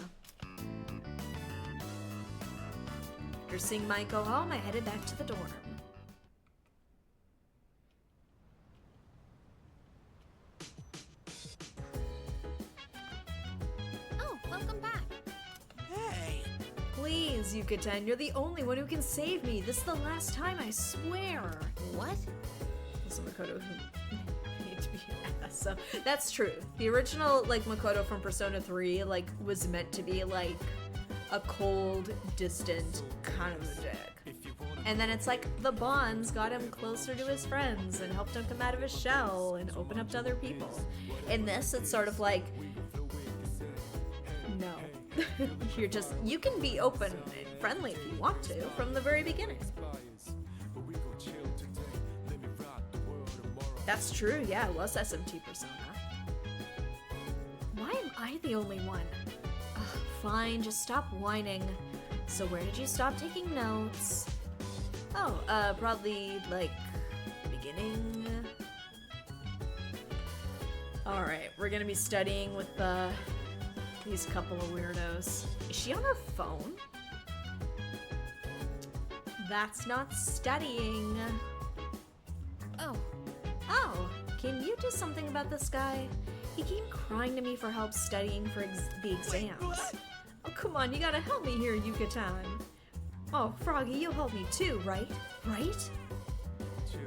After seeing Mike go home, I headed back to the dorm. Oh, welcome back. Hey! Please, Yucatan, you're the only one who can save me. This is the last time, I swear. What? This is Makoto who made to be an ass. So that's true. The original like Makoto from Persona 3 like was meant to be like a cold, distant kind of a dick. And then it's like the bonds got him closer to his friends and helped him come out of his shell and open up to other people. In this, it's sort of like, no. You can be open and friendly if you want to from the very beginning. That's true, yeah, it was SMT Persona. Why am I the only one? Ugh, fine, just stop whining. So where did you stop taking notes? Oh, probably, like, beginning? Alright, we're gonna be studying with, these couple of weirdos. Is she on her phone? That's not studying. Oh, can you do something about this guy? He came crying to me for help studying for the exams. What? Oh, come on, you gotta help me here, Yucatan. Oh, Froggy, you'll help me too, right? Right?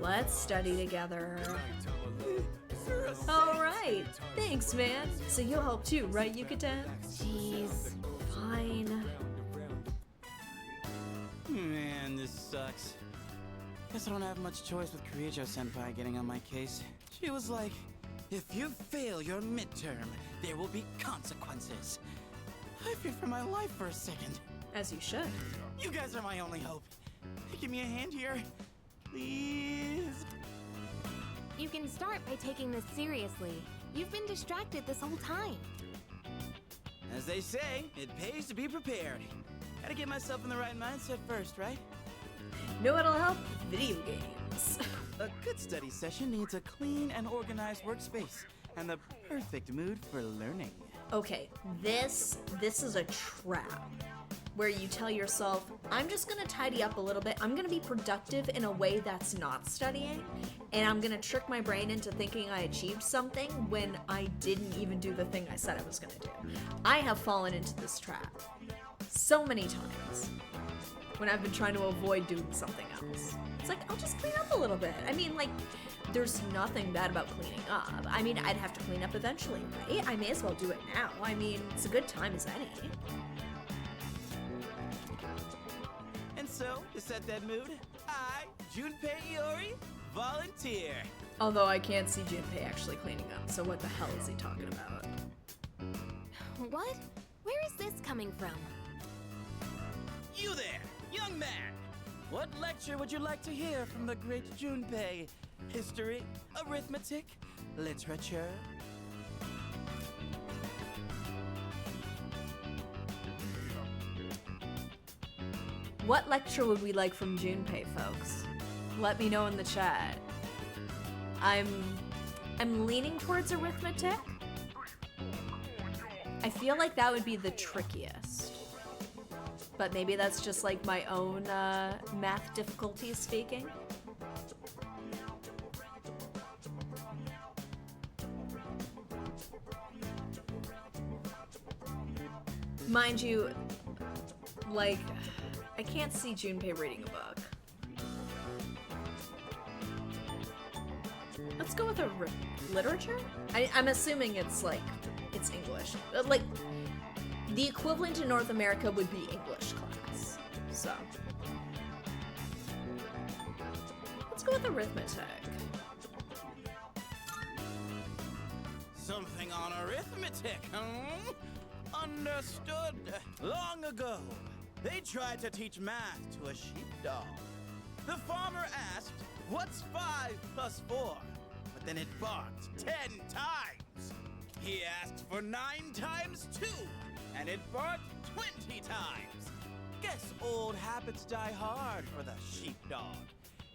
Let's study together. Alright, thanks, man. So you'll help too, right, Yucatan? Jeez, fine. Man, this sucks. Guess I don't have much choice with Kirijo-senpai getting on my case. She was like, if you fail your midterm, there will be consequences. I feared for my life for a second. As you should. You guys are my only hope. Give me a hand here, please. You can start by taking this seriously. You've been distracted this whole time. As they say, it pays to be prepared. Gotta get myself in the right mindset first, right? Know what'll help? Video games. A good study session needs a clean and organized workspace and the perfect mood for learning. Okay, this is a trap. Where you tell yourself, I'm just gonna tidy up a little bit, I'm gonna be productive in a way that's not studying, and I'm gonna trick my brain into thinking I achieved something when I didn't even do the thing I said I was gonna do. I have fallen into this trap so many times when I've been trying to avoid doing something else. It's like, I'll just clean up a little bit. I mean, like, there's nothing bad about cleaning up. I mean, I'd have to clean up eventually, right? I may as well do it now. I mean, it's a good time as any. And so, to set that mood, I, Junpei Iori, volunteer. Although I can't see Junpei actually cleaning up, so what the hell is he talking about? What? Where is this coming from? You there, young man! What lecture would you like to hear from the great Junpei? History, arithmetic, literature? What lecture would we like from Junpei, folks? Let me know in the chat. I'm leaning towards arithmetic. I feel like that would be the trickiest. But maybe that's just like my own math difficulties speaking. Mind you, like, I can't see Junpei reading a book. Let's go with a literature? I'm assuming it's like, it's English. Like, the equivalent in North America would be English class. So, let's go with arithmetic. Something on arithmetic, huh? Understood. Long ago, they tried to teach math to a sheepdog. The farmer asked, "What's 5 plus 4?" But then it barked 10 times. He asked for 9 times 2, and it barked 20 times. Guess old habits die hard for the sheepdog.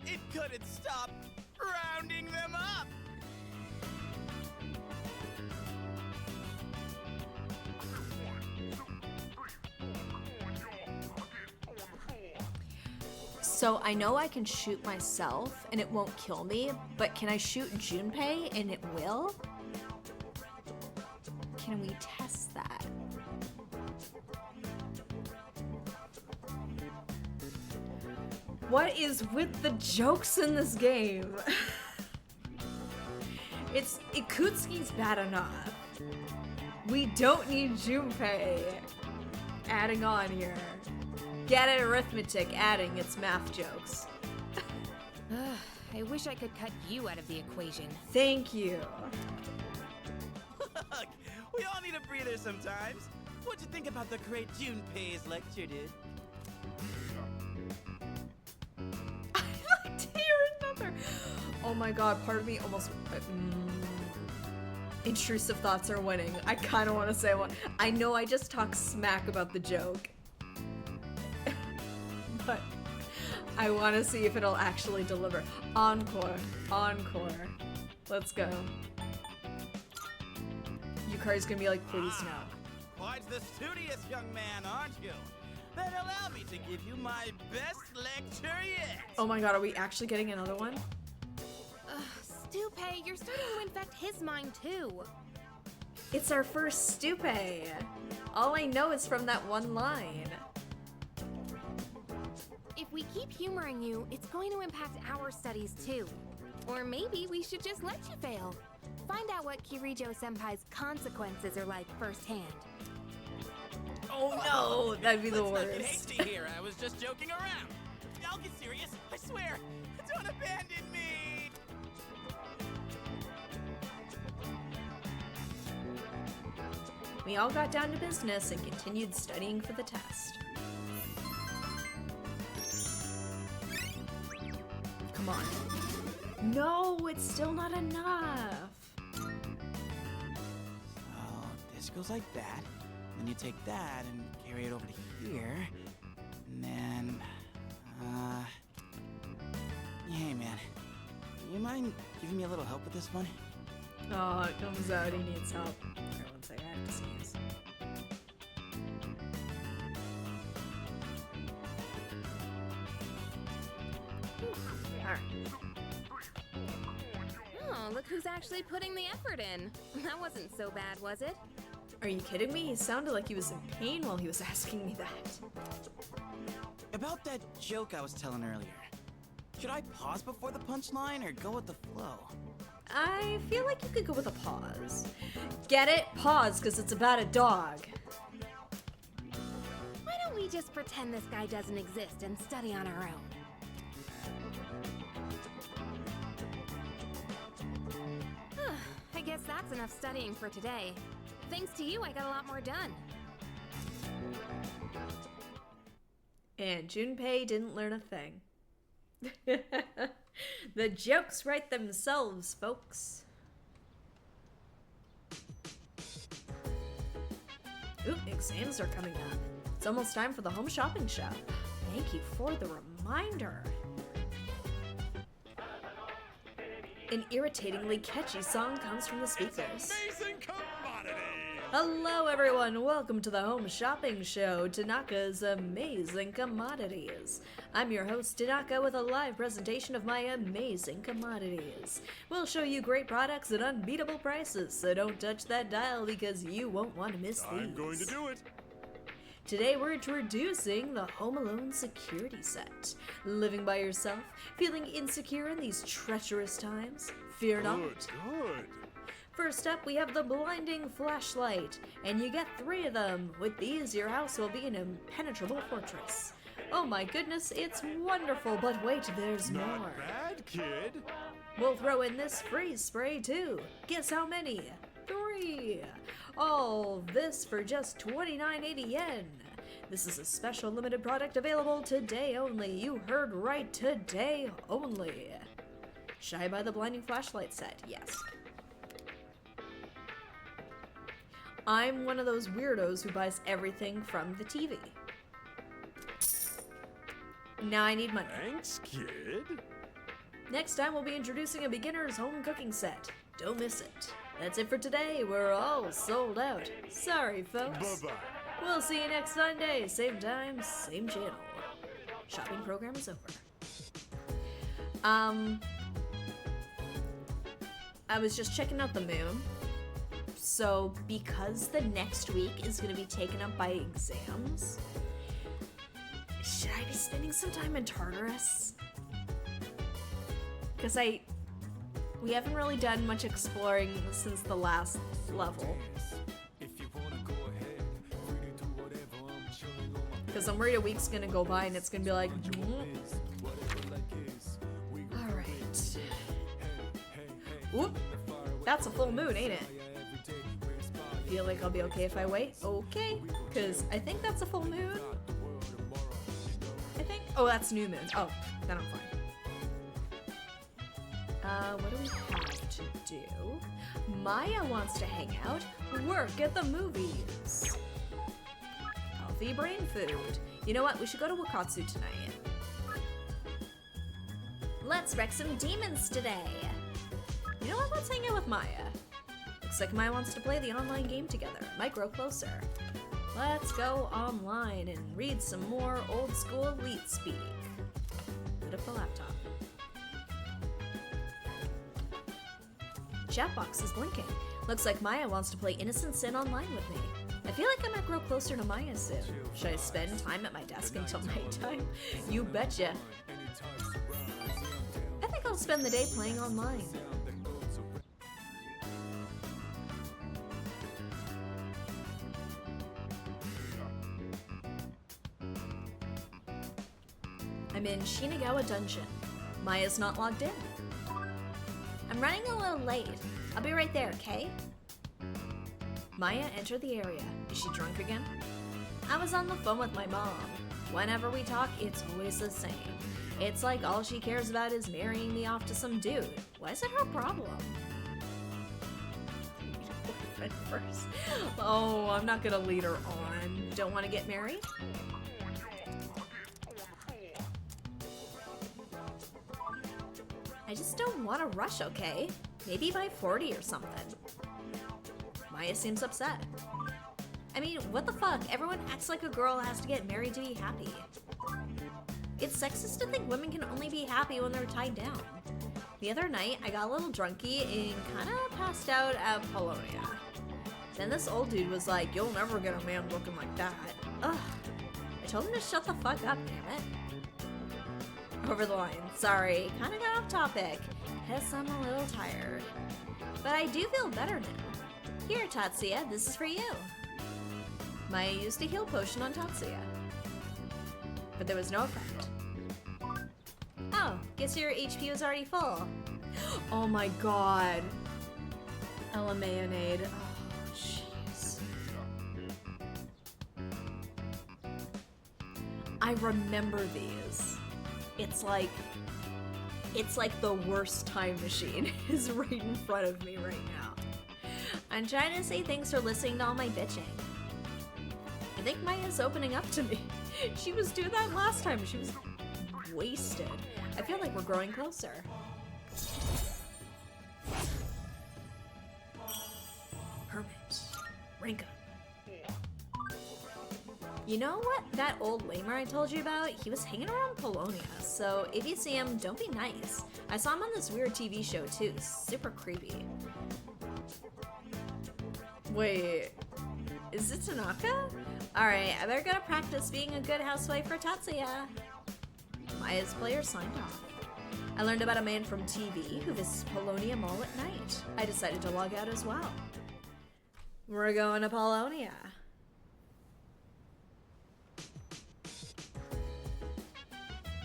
It couldn't stop rounding them up. So I know I can shoot myself and it won't kill me, but can I shoot Junpei and it will? Can we test that? What is with the jokes in this game? Ikutsuki's bad enough. We don't need Junpei adding on here. Get it, arithmetic, adding its math jokes. I wish I could cut you out of the equation. Thank you. Look, we all need a breather sometimes. What'd you think about the great Junpei's lecture, dude? I like to hear another. Oh my god, part of me almost... intrusive thoughts are winning. I kind of want to say one. I know I just talk smack about the joke. But I want to see if it'll actually deliver. Encore. Encore. Let's go. Yukari's gonna be like, please no. Quite the studious young man, aren't you? Then allow me to give you my best lecture yet. Oh my god, are we actually getting another one? Stupay, you're starting to infect his mind too. It's our first Stupay. All I know is from that one line. If we keep humoring you, it's going to impact our studies too. Or maybe we should just let you fail. Find out what Kirijo-senpai's consequences are like firsthand. Oh no, that'd be the Let's not get worst. hasty here. I was just joking around. I'll get serious. I swear. Don't abandon me. We all got down to business and continued studying for the test. Come on. No, it's still not enough. Oh, this goes like that. Then you take that and carry it over to here. And then, hey man, you mind giving me a little help with this one? Oh, it comes out he needs help. Here, one second, I have to sneeze. Alright. Oh, look who's actually putting the effort in. That wasn't so bad, was it? Are you kidding me? He sounded like he was in pain while he was asking me that. About that joke I was telling earlier. Should I pause before the punchline or go with the flow? I feel like you could go with a pause. Get it? Pause, because it's about a dog. Why don't we just pretend this guy doesn't exist and study on our own? I guess that's enough studying for today. Thanks to you, I got a lot more done. And Junpei didn't learn a thing. The jokes write themselves, folks. Ooh, exams are coming up. It's almost time for the home shopping shop. Thank you for the reminder. An irritatingly catchy song comes from the speakers. Amazing commodity! Hello everyone, welcome to the Home Shopping Show, Tanaka's Amazing Commodities. I'm your host Tanaka with a live presentation of my amazing commodities. We'll show you great products at unbeatable prices, so don't touch that dial because you won't want to miss these. I'm going to do it. Today we're introducing the Home Alone security set. Living by yourself? Feeling insecure in these treacherous times? Fear not. Good. First up, we have the blinding flashlight, and you get 3 of them. With these, your house will be an impenetrable fortress. Oh my goodness, it's wonderful, but wait, there's more. Not bad, kid. We'll throw in this freeze spray too. Guess how many? 3. All this for just 29.80 yen. This is a special limited product available today only. You heard right, today only. Should I buy the blinding flashlight set? Yes. I'm one of those weirdos who buys everything from the TV. Now I need money. Thanks, kid. Next time we'll be introducing a beginner's home cooking set. Don't miss it. That's it for today. We're all sold out. Sorry, folks. Bye-bye. We'll see you next Sunday. Same time, same channel. Shopping program is over. I was just checking out the moon. So, because the next week is going to be taken up by exams, should I be spending some time in Tartarus? Because we haven't really done much exploring since the last level. Because I'm worried a week's gonna go by and it's gonna be like, alright. Whoop! That's a full moon, ain't it? Feel like I'll be okay if I wait? Okay, because I think that's a full moon. I think. Oh, that's new moon. Oh, then I'm fine. What do we have to do? Maya wants to hang out. Work at the movies. Healthy brain food. You know what? We should go to Wakatsu tonight. Let's wreck some demons today. You know what? Let's hang out with Maya. Looks like Maya wants to play the online game together. Might grow closer. Let's go online and read some more old school elite speak. Put up the laptop. Chat box is blinking. Looks like Maya wants to play Innocent Sin online with me. I feel like I might grow closer to Maya soon. Should I spend time at my desk until nighttime? You betcha. I think I'll spend the day playing online. I'm in Shinagawa Dungeon. Maya's not logged in. I'm running a little late. I'll be right there, okay? Maya entered the area. Is she drunk again? I was on the phone with my mom. Whenever we talk, it's always the same. It's like all she cares about is marrying me off to some dude. Why is it her problem? First. Oh, I'm not gonna lead her on. Don't want to get married? I just don't want to rush, okay? Maybe by 40 or something. Maya seems upset. I mean, what the fuck? Everyone acts like a girl has to get married to be happy. It's sexist to think women can only be happy when they're tied down. The other night, I got a little drunky and kinda passed out at Polonia. Then this old dude was like, "You'll never get a man looking like that." Ugh. I told him to shut the fuck up, damn it. Over the line. Sorry, kinda got off topic. Guess I'm a little tired. But I do feel better now. Here, Tatsuya, this is for you. Maya used a heal potion on Tatsuya. But there was no effect. Oh, guess your HP was already full. Oh my god. Ella Mayonnaise. Oh, jeez. I remember these. It's like the worst time machine is right in front of me right now. I'm trying to say thanks for listening to all my bitching. I think Maya's opening up to me. She was doing that last time. She was wasted. I feel like we're growing closer. Hermit. Rinka. You know what? That old lamer I told you about, he was hanging around Polonia, so if you see him, don't be nice. I saw him on this weird TV show too, super creepy. Wait, is it Tanaka? Alright, I better go to practice being a good housewife for Tatsuya. Maya's player signed off. I learned about a man from TV who visits Polonia Mall at night. I decided to log out as well. We're going to Polonia.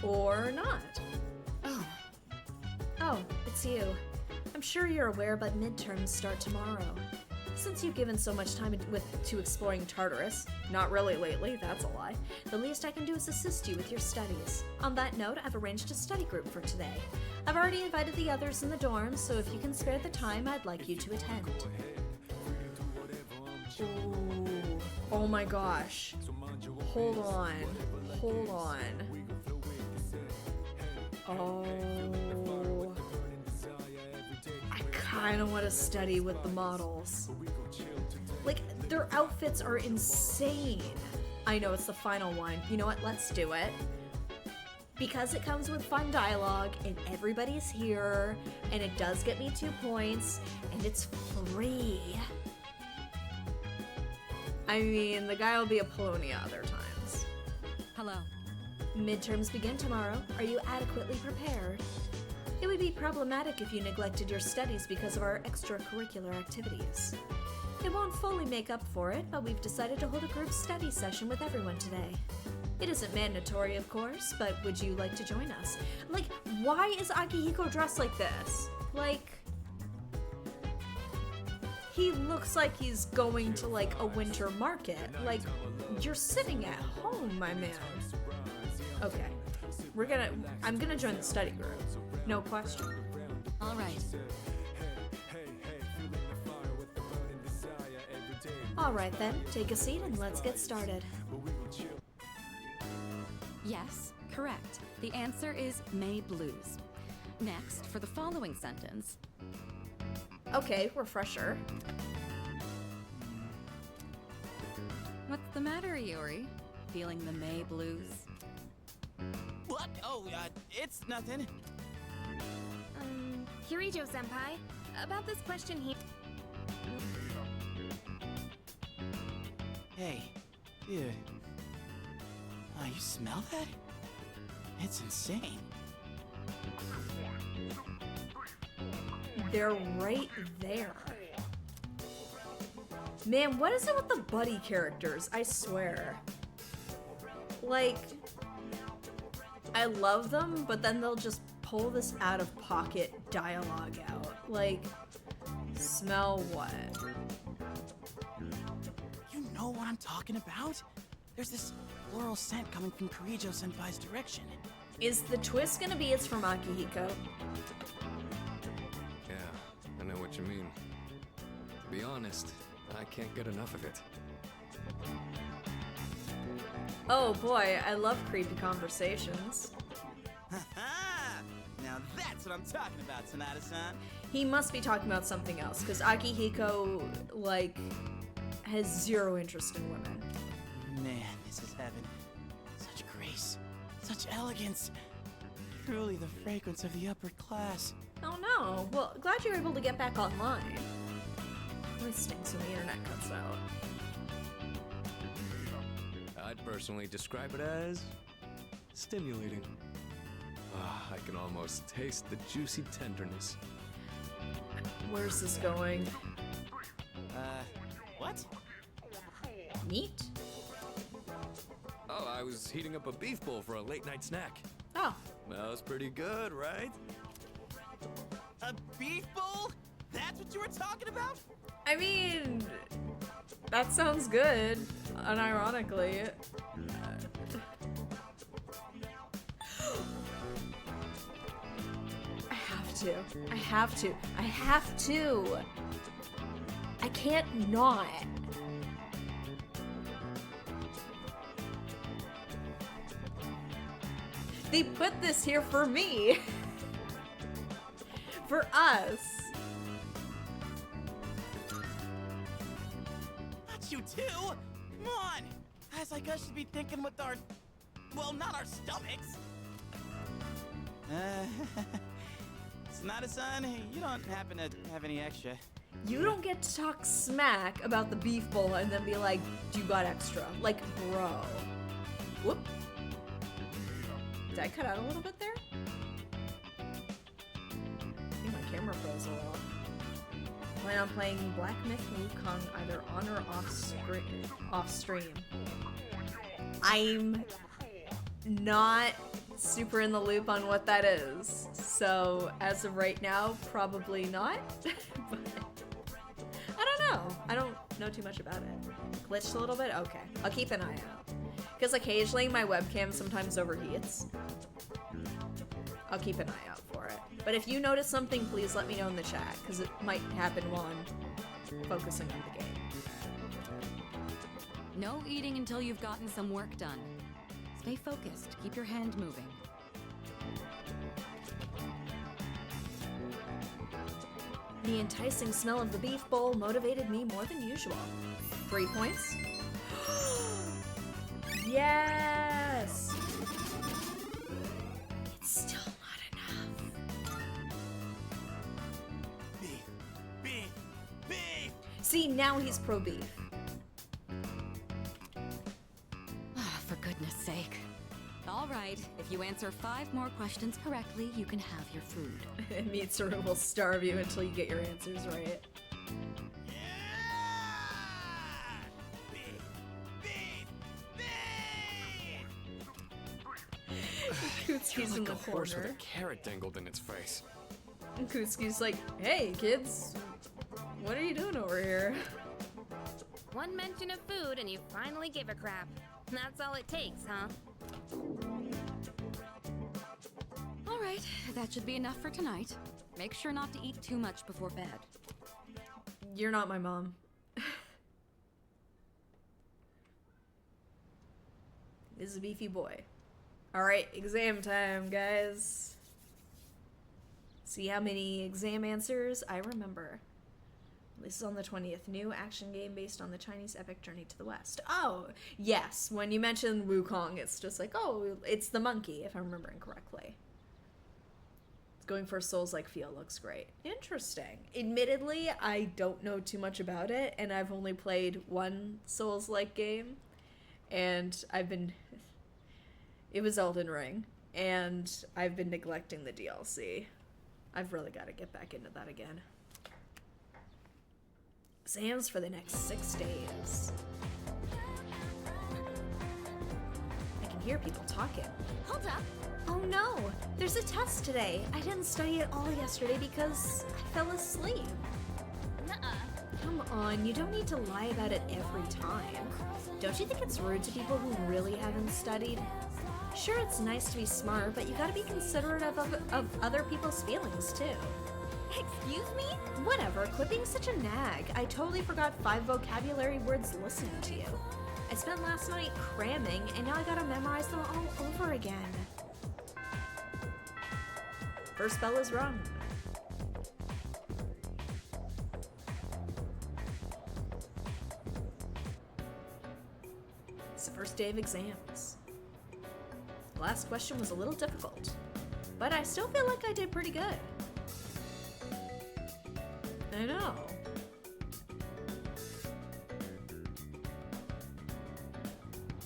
Or not. Oh, it's you. I'm sure you're aware, but midterms start tomorrow. Since you've given so much time to exploring Tartarus, not really lately, that's a lie, the least I can do is assist you with your studies. On that note, I've arranged a study group for today. I've already invited the others in the dorms, so if you can spare the time, I'd like you to attend. Ooh. Oh my gosh. Hold on. Hold on. Oh. I kind of want to study with the models. Like, their outfits are insane. I know it's the final one. You know what? Let's do it. Because it comes with fun dialogue, and everybody's here, and it does get me 2 points, and it's free. I mean, the guy will be a Polonia other times. Hello. Midterms begin tomorrow. Are you adequately prepared? It would be problematic if you neglected your studies because of our extracurricular activities. It won't fully make up for it, but we've decided to hold a group study session with everyone today. It isn't mandatory, of course, but would you like to join us? Like, why is Akihiko dressed like this? Like, he looks like he's going to, like, a winter market. Like, you're sitting at home, my man. Okay. I'm gonna join the study group. No question. All right. All right then, take a seat and let's get started. Yes, correct. The answer is May Blues. Next, for the following sentence. Okay, refresher. What's the matter, Iori? Feeling the May Blues? What? Oh, it's nothing. Kirijo-senpai, about this question here. Hey, dude. Oh, you smell that? It's insane. They're right there. Man, what is it with the buddy characters? I swear. Like, I love them, but then they'll just pull this out-of-pocket dialogue out. Like, smell what? You know what I'm talking about? There's this floral scent coming from Kirijo-senpai's direction. Is the twist gonna be it's from Akihiko? Yeah, I know what you mean. To be honest, I can't get enough of it. Oh boy, I love creepy conversations. Now that's what I'm talking about, Sonata-san. He must be talking about something else, because Akihiko, like, has zero interest in women. Man, this is heaven. Such grace, such elegance. Truly the fragrance of the upper class. Oh no, well, glad you're able to get back online. It stinks when the internet cuts out. I'd personally describe it as stimulating. I can almost taste the juicy tenderness. Where's this going? What? Meat? Oh, I was heating up a beef bowl for a late night snack. Oh. That was pretty good, right? A beef bowl? That's what you were talking about? I mean, that sounds good, unironically. I have to. I can't not. They put this here for me. For us. Not you too! Come on! Guys like us should be thinking with our... well, not our stomachs. Sonata-san, you don't happen to have any extra? You don't get to talk smack about the beef bowl and then be like, you got extra. Like, bro. Whoop. Did I cut out a little bit there? I think my camera froze a little. Plan on playing Black Myth Wukong either on or off stream. I'm not super in the loop on what that is. So as of right now, probably not. But I don't know. I don't know too much about it. Glitched a little bit? Okay. I'll keep an eye out. Because occasionally my webcam sometimes overheats. I'll keep an eye out for it. But if you notice something, please let me know in the chat, because it might happen while I'm focusing on the game. No eating until you've gotten some work done. Stay focused. Keep your hand moving. The enticing smell of the beef bowl motivated me more than usual. 3 points. Yes! It's still not enough. Beef! Beef! Beef! See, now he's pro beef. For goodness sake. All right, if you answer 5 more questions correctly, you can have your food. And Mitsuru will starve you until you get your answers right. Kutsuki's in the Like a horse with corner. a carrot dangled in its face. And Kutsuki's like, hey kids, what are you doing over here? One mention of food and you finally give a crap. That's all it takes, huh? All right, that should be enough for tonight. Make sure not to eat too much before bed. You're not my mom. This is a beefy boy. Alright, exam time, guys. See how many exam answers I remember. This is on the 20th. New action game based on the Chinese epic Journey to the West. Oh, yes. When you mentioned Wukong, it's just like, oh, it's the monkey, if I'm remembering correctly. It's going for a Souls-like feel. Looks great. Interesting. Admittedly, I don't know too much about it, and I've only played one Souls-like game. And it was Elden Ring, and I've been neglecting the DLC. I've really got to get back into that again. Exams for the next 6 days. I can hear people talking. Hold up. Oh no, there's a test today. I didn't study at all yesterday because I fell asleep. Nuh-uh. Come on, you don't need to lie about it every time. Don't you think it's rude to people who really haven't studied? Sure, it's nice to be smart, but you gotta be considerate of other people's feelings, too. Excuse me? Whatever, quit being such a nag. I totally forgot 5 vocabulary words listening to you. I spent last night cramming, and now I gotta memorize them all over again. First bell is rung. It's the first day of exams. The last question was a little difficult, but I still feel like I did pretty good. I know.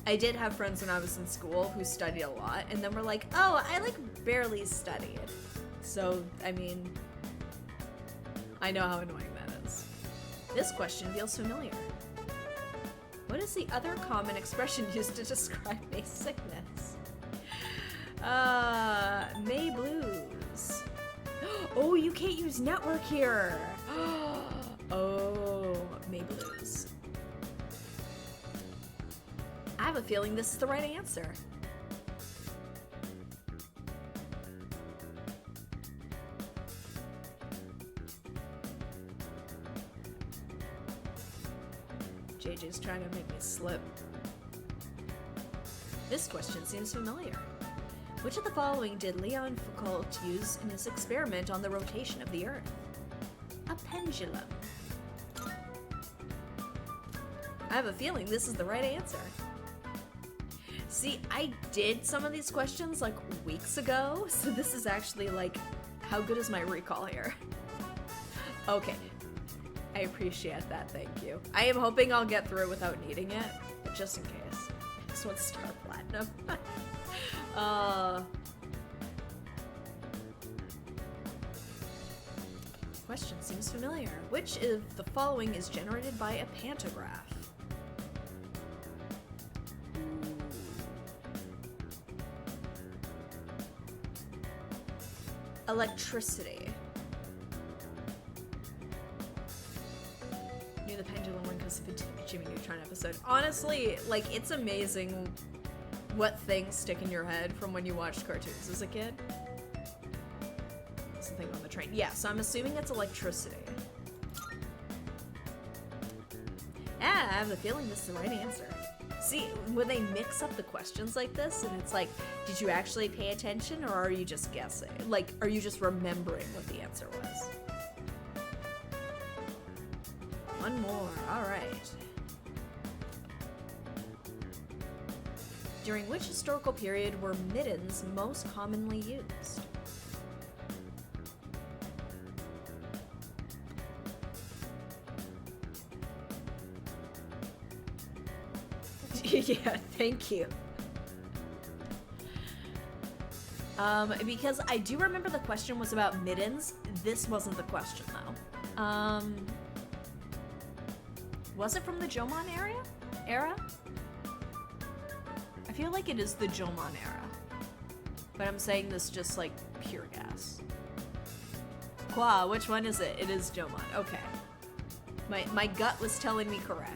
I did have friends when I was in school who studied a lot, and then were like, oh, I like barely studied. So, I mean, I know how annoying that is. This question feels familiar. What is the other common expression used to describe May sickness? May blues. Oh, you can't use network here. Oh, May blues. I have a feeling this is the right answer. JJ's trying to make me slip. This question seems familiar. Which of the following did Leon Foucault use in his experiment on the rotation of the Earth? A pendulum. I have a feeling this is the right answer. See, I did some of these questions like weeks ago, so this is actually like, how good is my recall here? Okay, I appreciate that, thank you. I am hoping I'll get through it without needing it, but just in case. This one's Star Platinum. Question seems familiar. Which of the following is generated by a pantograph? Electricity. Knew the pendulum one because of a Jimmy Neutron episode. Honestly, like, it's amazing what things stick in your head from when you watched cartoons as a kid. What's the thing on the train? Yeah, so I'm assuming it's electricity. Yeah, I have the feeling this is the right answer. See, when they mix up the questions like this, and it's like, did you actually pay attention, or are you just guessing? Like, are you just remembering what the answer was? One more, alright. During which historical period were middens most commonly used? Yeah, thank you. Because I do remember the question was about middens. This wasn't the question, though. Was it from the Jomon era? I feel like it is the Jomon era. But I'm saying this just like pure guess. Qua, which one is it? It is Jomon. Okay. My gut was telling me correct.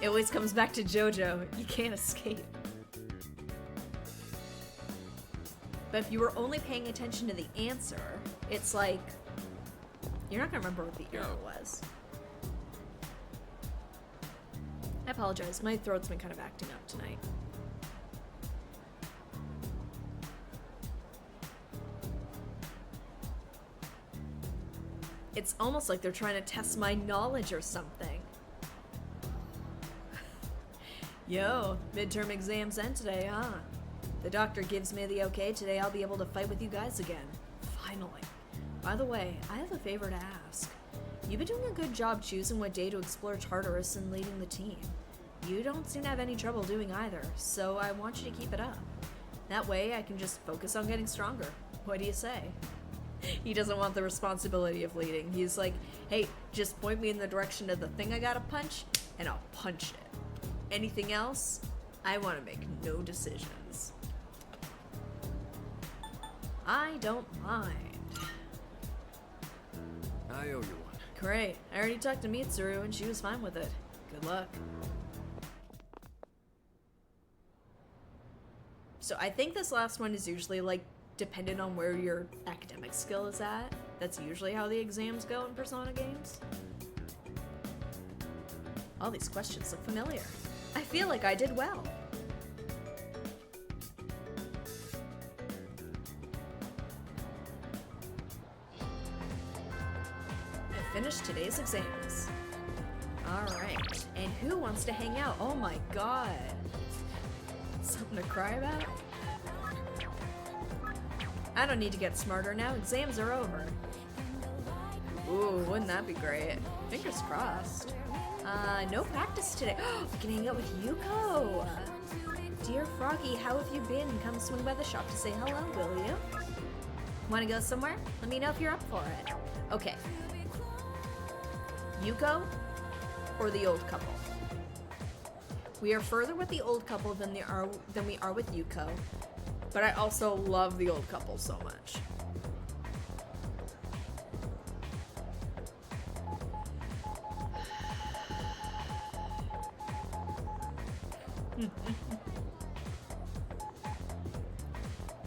It always comes back to JoJo. You can't escape. But if you were only paying attention to the answer, it's like, you're not gonna remember what the error was. I apologize, my throat's been kind of acting up tonight. It's almost like they're trying to test my knowledge or something. Yo, midterm exams end today, huh? The doctor gives me the okay, today I'll be able to fight with you guys again. Finally. By the way, I have a favor to ask. You've been doing a good job choosing what day to explore Tartarus and leading the team. You don't seem to have any trouble doing either, so I want you to keep it up. That way I can just focus on getting stronger. What do you say? He doesn't want the responsibility of leading. He's like, hey, just point me in the direction of the thing I gotta punch, and I'll punch it. Anything else, I want to make no decisions. I don't mind. I owe you one. Great. I already talked to Mitsuru and she was fine with it. Good luck. So I think this last one is usually like dependent on where your academic skill is at. That's usually how the exams go in Persona games. All these questions look familiar. I feel like I did well. I finished today's exams. Alright, and who wants to hang out? Oh my god. Something to cry about? I don't need to get smarter now, exams are over. Ooh, wouldn't that be great? Fingers crossed. No practice today. We can hang out with Yuko. Dear Froggy, how have you been? Come swing by the shop to say hello, will you? Want to go somewhere? Let me know if you're up for it. Okay. Yuko or the old couple? We are further with the old couple than we are with Yuko, but I also love the old couple so much.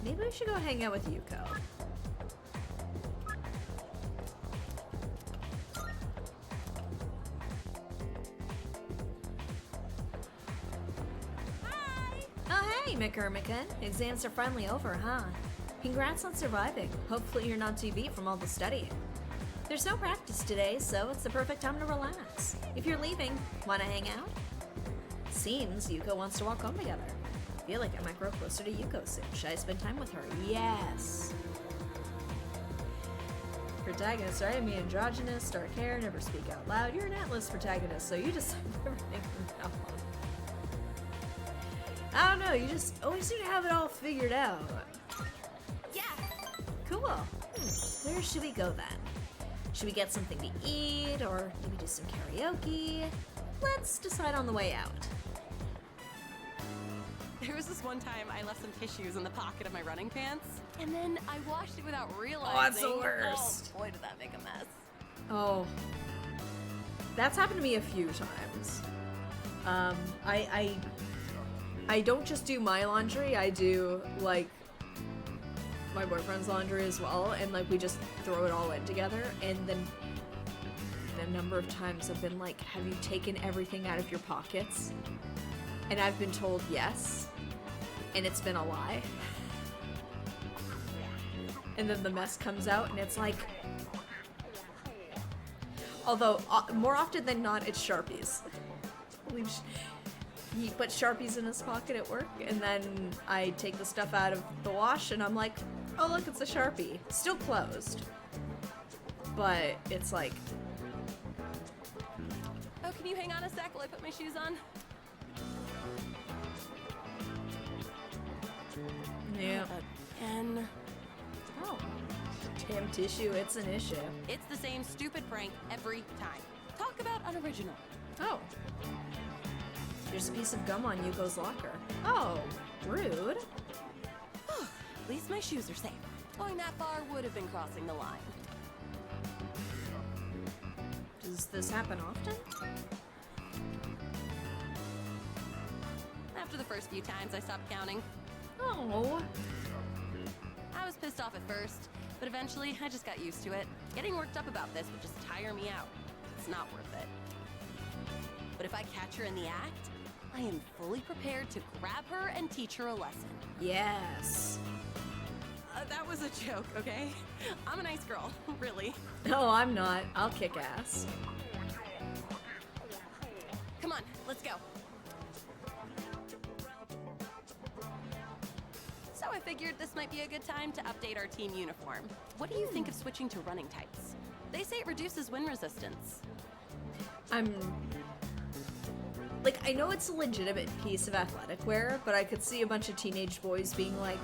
Maybe we should go hang out with Yuko. Hey, McCurmican. Exams are finally over, huh? Congrats on surviving. Hopefully you're not too beat from all the studying. There's no practice today, so it's the perfect time to relax. If you're leaving, wanna hang out? Seems Yuko wants to walk home together. Feel like I might grow closer to Yuko soon. Should I spend time with her? Yes! Protagonist, right? Me androgynous, dark hair, never speak out loud. You're an Atlas protagonist, so you decide everything from now on. I don't know, you just always seem to have it all figured out. Yeah. Cool. Where should we go then? Should we get something to eat, or maybe do some karaoke? Let's decide on the way out. There was this one time I left some tissues in the pocket of my running pants, and then I washed it without realizing. Oh, that's the worst. Oh, boy, did that make a mess. Oh. That's happened to me a few times. I don't just do my laundry, I do, like, my boyfriend's laundry as well, and, like, we just throw it all in together, and then the number of times I've been like, have you taken everything out of your pockets? And I've been told yes, and it's been a lie. And then the mess comes out, and it's like... Although, more often than not, it's Sharpies. He put Sharpies in his pocket at work, and then I take the stuff out of the wash, and I'm like, oh look, it's a Sharpie. Still closed. But it's like... Oh, can you hang on a sec while I put my shoes on? Yeah. Again. Oh. Damn tissue, it's an issue. It's the same stupid prank every time. Talk about unoriginal. Oh. There's a piece of gum on Yuko's locker. Oh, rude. At least my shoes are safe. Going that far would have been crossing the line. Does this happen often? After the first few times, I stopped counting. Oh. I was pissed off at first, but eventually I just got used to it. Getting worked up about this would just tire me out. It's not worth it. But if I catch her in the act, I am fully prepared to grab her and teach her a lesson. Yes. That was a joke, okay? I'm a nice girl, really. No, I'm not. I'll kick ass. Come on, let's go. So I figured this might be a good time to update our team uniform. What do you think of switching to running tights? They say it reduces wind resistance. Like, I know it's a legitimate piece of athletic wear, but I could see a bunch of teenage boys being like,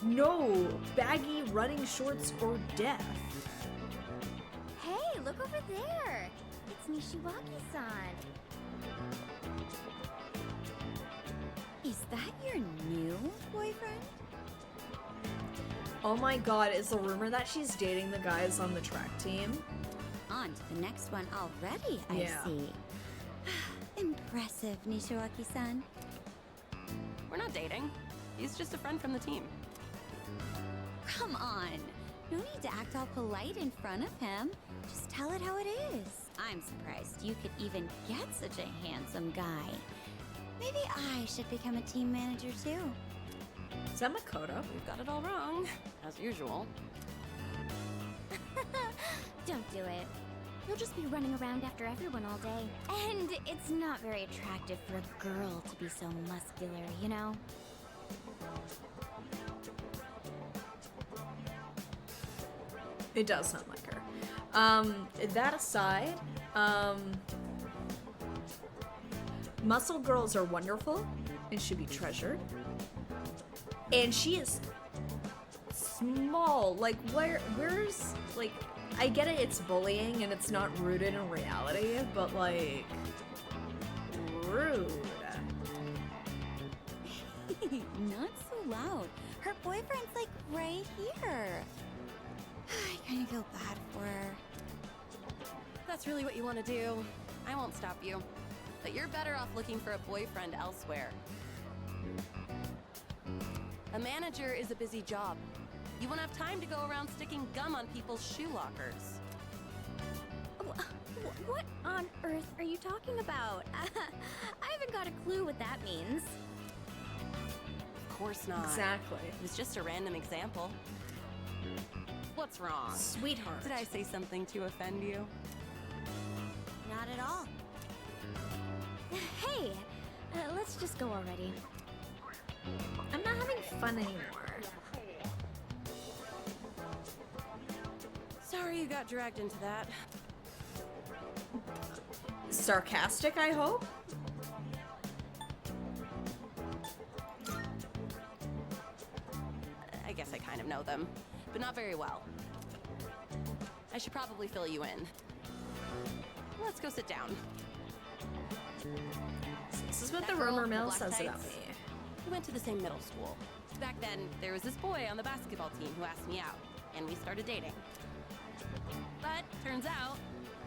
no, baggy running shorts or death. Hey, look over there. It's Nishiwaki-san. Is that your new boyfriend? Oh my god, is the rumor that she's dating the guys on the track team? On to the next one already, I see. Impressive, Nishiwaki-san. We're not dating. He's just a friend from the team. Come on. No need to act all polite in front of him. Just tell it how it is. I'm surprised you could even get such a handsome guy. Maybe I should become a team manager too. Is that Makoto? We've got it all wrong, as usual. Don't do it. You'll just be running around after everyone all day. And it's not very attractive for a girl to be so muscular, you know? It does sound like her. That aside, muscle girls are wonderful and should be treasured. And she is small. Like, where's, like, I get it, it's bullying and it's not rooted in reality, but, like, rude. Not so loud. Her boyfriend's, like, right here. I kind of feel bad for her. That's really what you want to do. I won't stop you. But you're better off looking for a boyfriend elsewhere. A manager is a busy job. You won't have time to go around sticking gum on people's shoe lockers. What on earth are you talking about? I haven't got a clue what that means. course not. Exactly. It was just a random example. What's wrong? Sweetheart. Did I say something to offend you? Not at all. Hey, let's just go already. I'm not having fun anymore. Sorry you got dragged into that. Sarcastic, I hope? I guess I kind of know them, but not very well. I should probably fill you in. Let's go sit down. This is what That the girl rumor with the mill black says about tights? me. We went to the same middle school. Back then, there was this boy on the basketball team who asked me out, and we started dating. But turns out,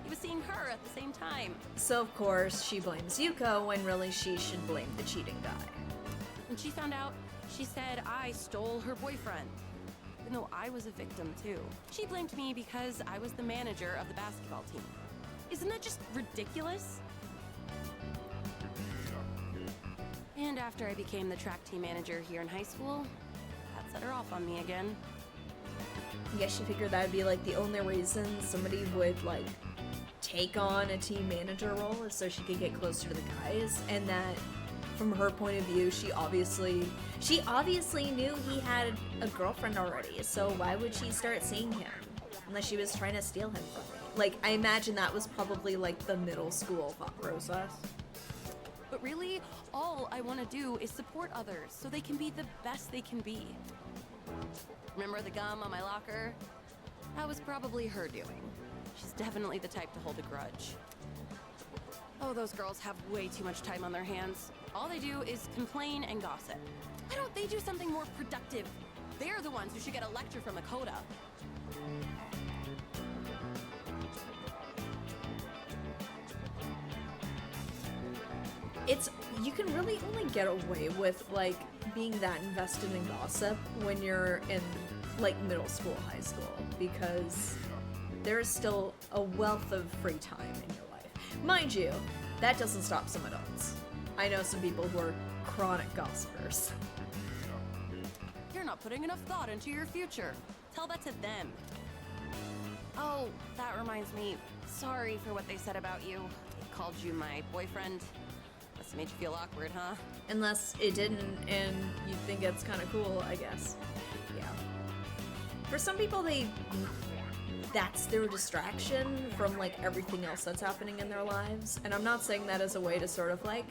he was seeing her at the same time. So of course, she blames Yuko when really she should blame the cheating guy. When she found out, she said I stole her boyfriend. Even though I was a victim too. She blamed me because I was the manager of the basketball team. Isn't that just ridiculous? And after I became the track team manager here in high school, that set her off on me again. I guess she figured that'd be like the only reason somebody would like take on a team manager role is so she could get closer to the guys, and that from her point of view, she obviously knew he had a girlfriend already, so why would she start seeing him? Unless she was trying to steal him from me. Like, I imagine that was probably like the middle school thought process. But really, all I want to do is support others so they can be the best they can be. Remember the gum on my locker? That was probably her doing. She's definitely the type to hold a grudge. Oh, those girls have way too much time on their hands. All they do is complain and gossip. Why don't they do something more productive? They're the ones who should get a lecture from Makoto. You can really only get away with like being that invested in gossip when you're in like middle school, high school, because there is still a wealth of free time in your life. Mind you, that doesn't stop some adults. I know some people who are chronic gossipers. You're not putting enough thought into your future. Tell that to them. Oh, that reminds me. Sorry for what they said about you. They called you my boyfriend. Must have made you feel awkward, huh? Unless it didn't and you think it's kind of cool, I guess. Yeah. For some people, that's their distraction from like everything else that's happening in their lives. And I'm not saying that as a way to sort of like,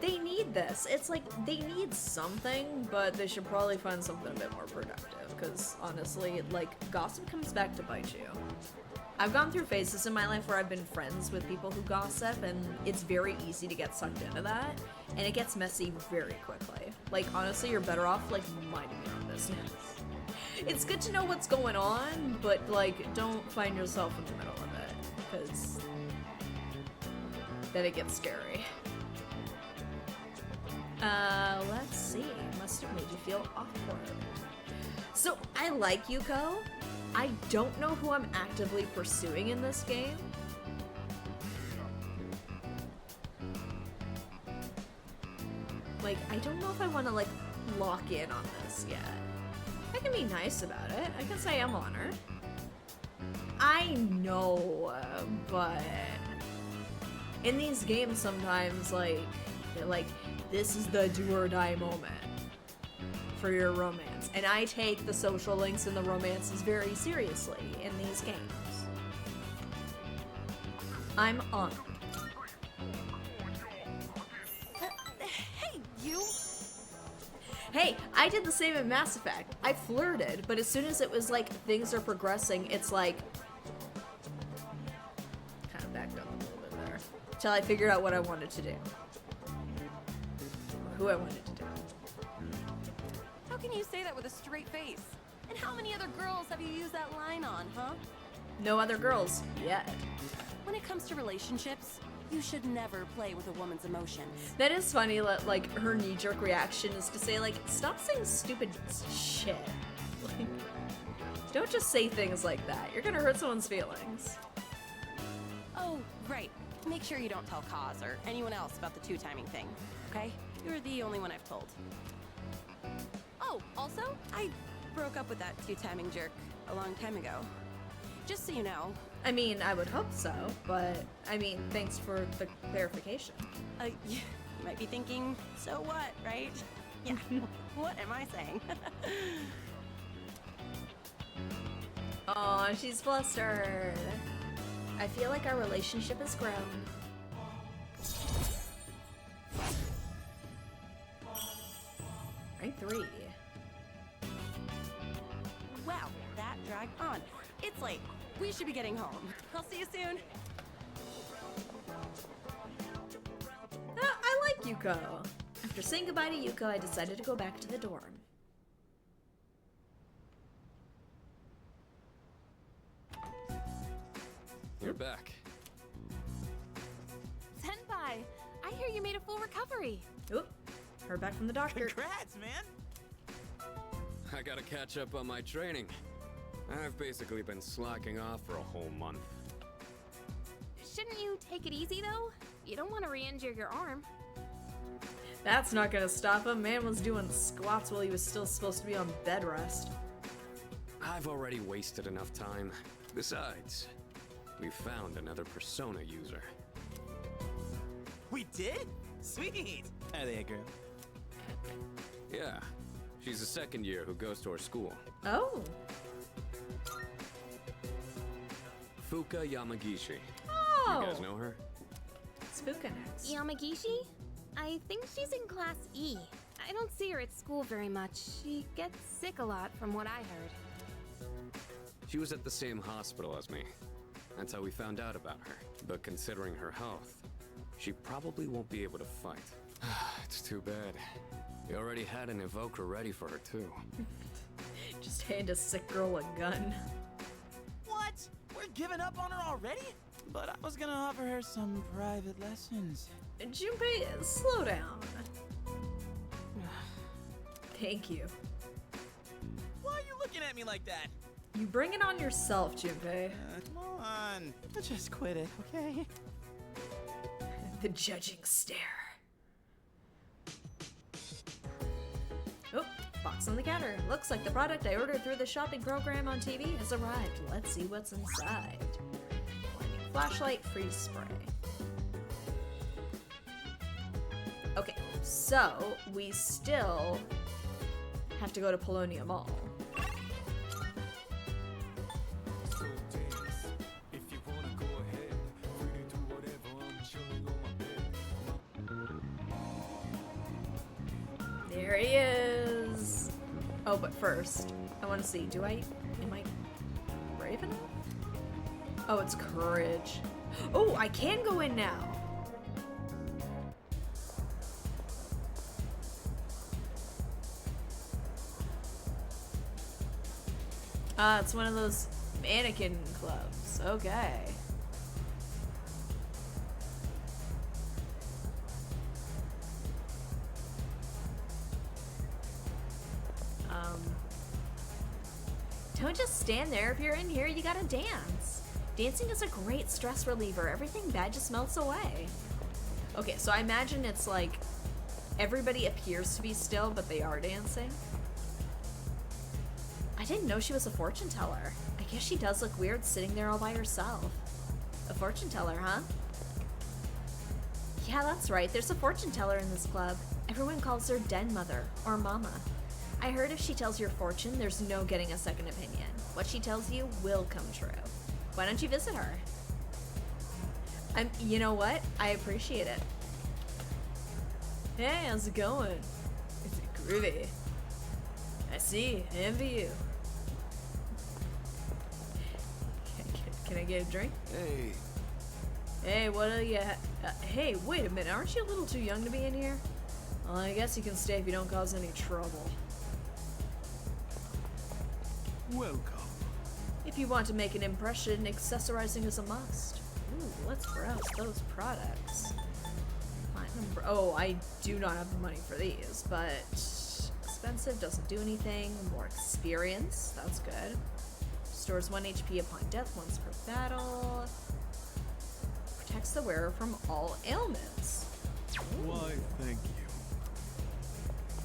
they need this. It's like they need something, but they should probably find something a bit more productive. Because honestly, like, gossip comes back to bite you. I've gone through phases in my life where I've been friends with people who gossip, and it's very easy to get sucked into that, and it gets messy very quickly. Like, honestly, you're better off, like, minding your own business. It's good to know what's going on, but, like, don't find yourself in the middle of it, because then it gets scary. Let's see. Must have made you feel awkward. So, I like Yuko. I don't know who I'm actively pursuing in this game. Like, I don't know if I want to, like, lock in on this yet. I can be nice about it. I can say I'm honored. I know, but in these games sometimes, like, they're like, this is the do or die moment for your romance. And I take the social links and the romances very seriously in these games. I'm honored. Hey, you! Hey, I did the same in Mass Effect. I flirted, but as soon as it was like things are progressing, it's like kind of backed up a little bit there. Till I figured out what I wanted to do. Who I wanted to do. How can you say that with a straight face? And how many other girls have you used that line on, huh? No other girls yet. When it comes to relationships, you should never play with a woman's emotions. That is funny, like, her knee-jerk reaction is to say, like, stop saying stupid shit. Like, don't just say things like that. You're gonna hurt someone's feelings. Oh, right. Make sure you don't tell Kaz or anyone else about the two-timing thing, okay? You're the only one I've told. Oh, also, I broke up with that two-timing jerk a long time ago. Just so you know. I mean, I would hope so, but I mean, thanks for the clarification. You might be thinking, so what, right? Yeah, what am I saying? Aw, she's flustered. I feel like our relationship has grown. Rank 3. Wow, that dragged on. It's late. We should be getting home. I'll see you soon. I like Yuko. After saying goodbye to Yuko, I decided to go back to the dorm. You're back. Senpai, I hear you made a full recovery. Oop, heard back from the doctor. Congrats, man! I gotta catch up on my training. I've basically been slacking off for a whole month. Shouldn't you take it easy, though? You don't want to re-injure your arm. That's not gonna stop him. Man was doing squats while he was still supposed to be on bed rest. I've already wasted enough time. Besides, we found another Persona user. We did? Sweet! Are they a girl? Yeah, she's a second year who goes to our school. Oh. Fuka Yamagishi. Oh. You guys know her? Spooka next. Yamagishi? I think she's in Class E. I don't see her at school very much. She gets sick a lot, from what I heard. She was at the same hospital as me. That's how we found out about her. But considering her health, she probably won't be able to fight. It's too bad. We already had an evoker ready for her, too. Just hand a sick girl a gun. What? We're giving up on her already? But I was gonna offer her some private lessons. Junpei, slow down. Thank you. Why are you looking at me like that? You bring it on yourself, Junpei. Come on. Just quit it, okay? The judging stare. Oh, box on the counter. Looks like the product I ordered through the shopping program on TV has arrived. Let's see what's inside. Blinding flashlight, freeze spray. Okay, so we still have to go to Polonia Mall. There he is. Oh, but first, I want to see, am I brave enough? Oh, it's courage. Oh, I can go in now. Ah, it's one of those mannequin clubs. Okay. Don't just stand there. If you're in here, you gotta dance. Dancing is a great stress reliever. Everything bad just melts away. Okay, so I imagine it's like everybody appears to be still, but they are dancing. I didn't know she was a fortune teller. I guess she does look weird sitting there all by herself. A fortune teller, huh? Yeah, that's right. There's a fortune teller in this club. Everyone calls her Den Mother or Mama. I heard if she tells your fortune, there's no getting a second opinion. What she tells you will come true. Why don't you visit her? You know what? I appreciate it. Hey, how's it going? Is it groovy? I see. I envy you. Can I get a drink? Hey. Hey, what are you? Hey, wait a minute. Aren't you a little too young to be in here? Well, I guess you can stay if you don't cause any trouble. Welcome. If you want to make an impression, accessorizing is a must. Ooh, let's browse those products. Oh, I do not have the money for these, but expensive, doesn't do anything. More experience, that's good. Restores 1 HP upon death, once per battle. Protects the wearer from all ailments. Why, thank you.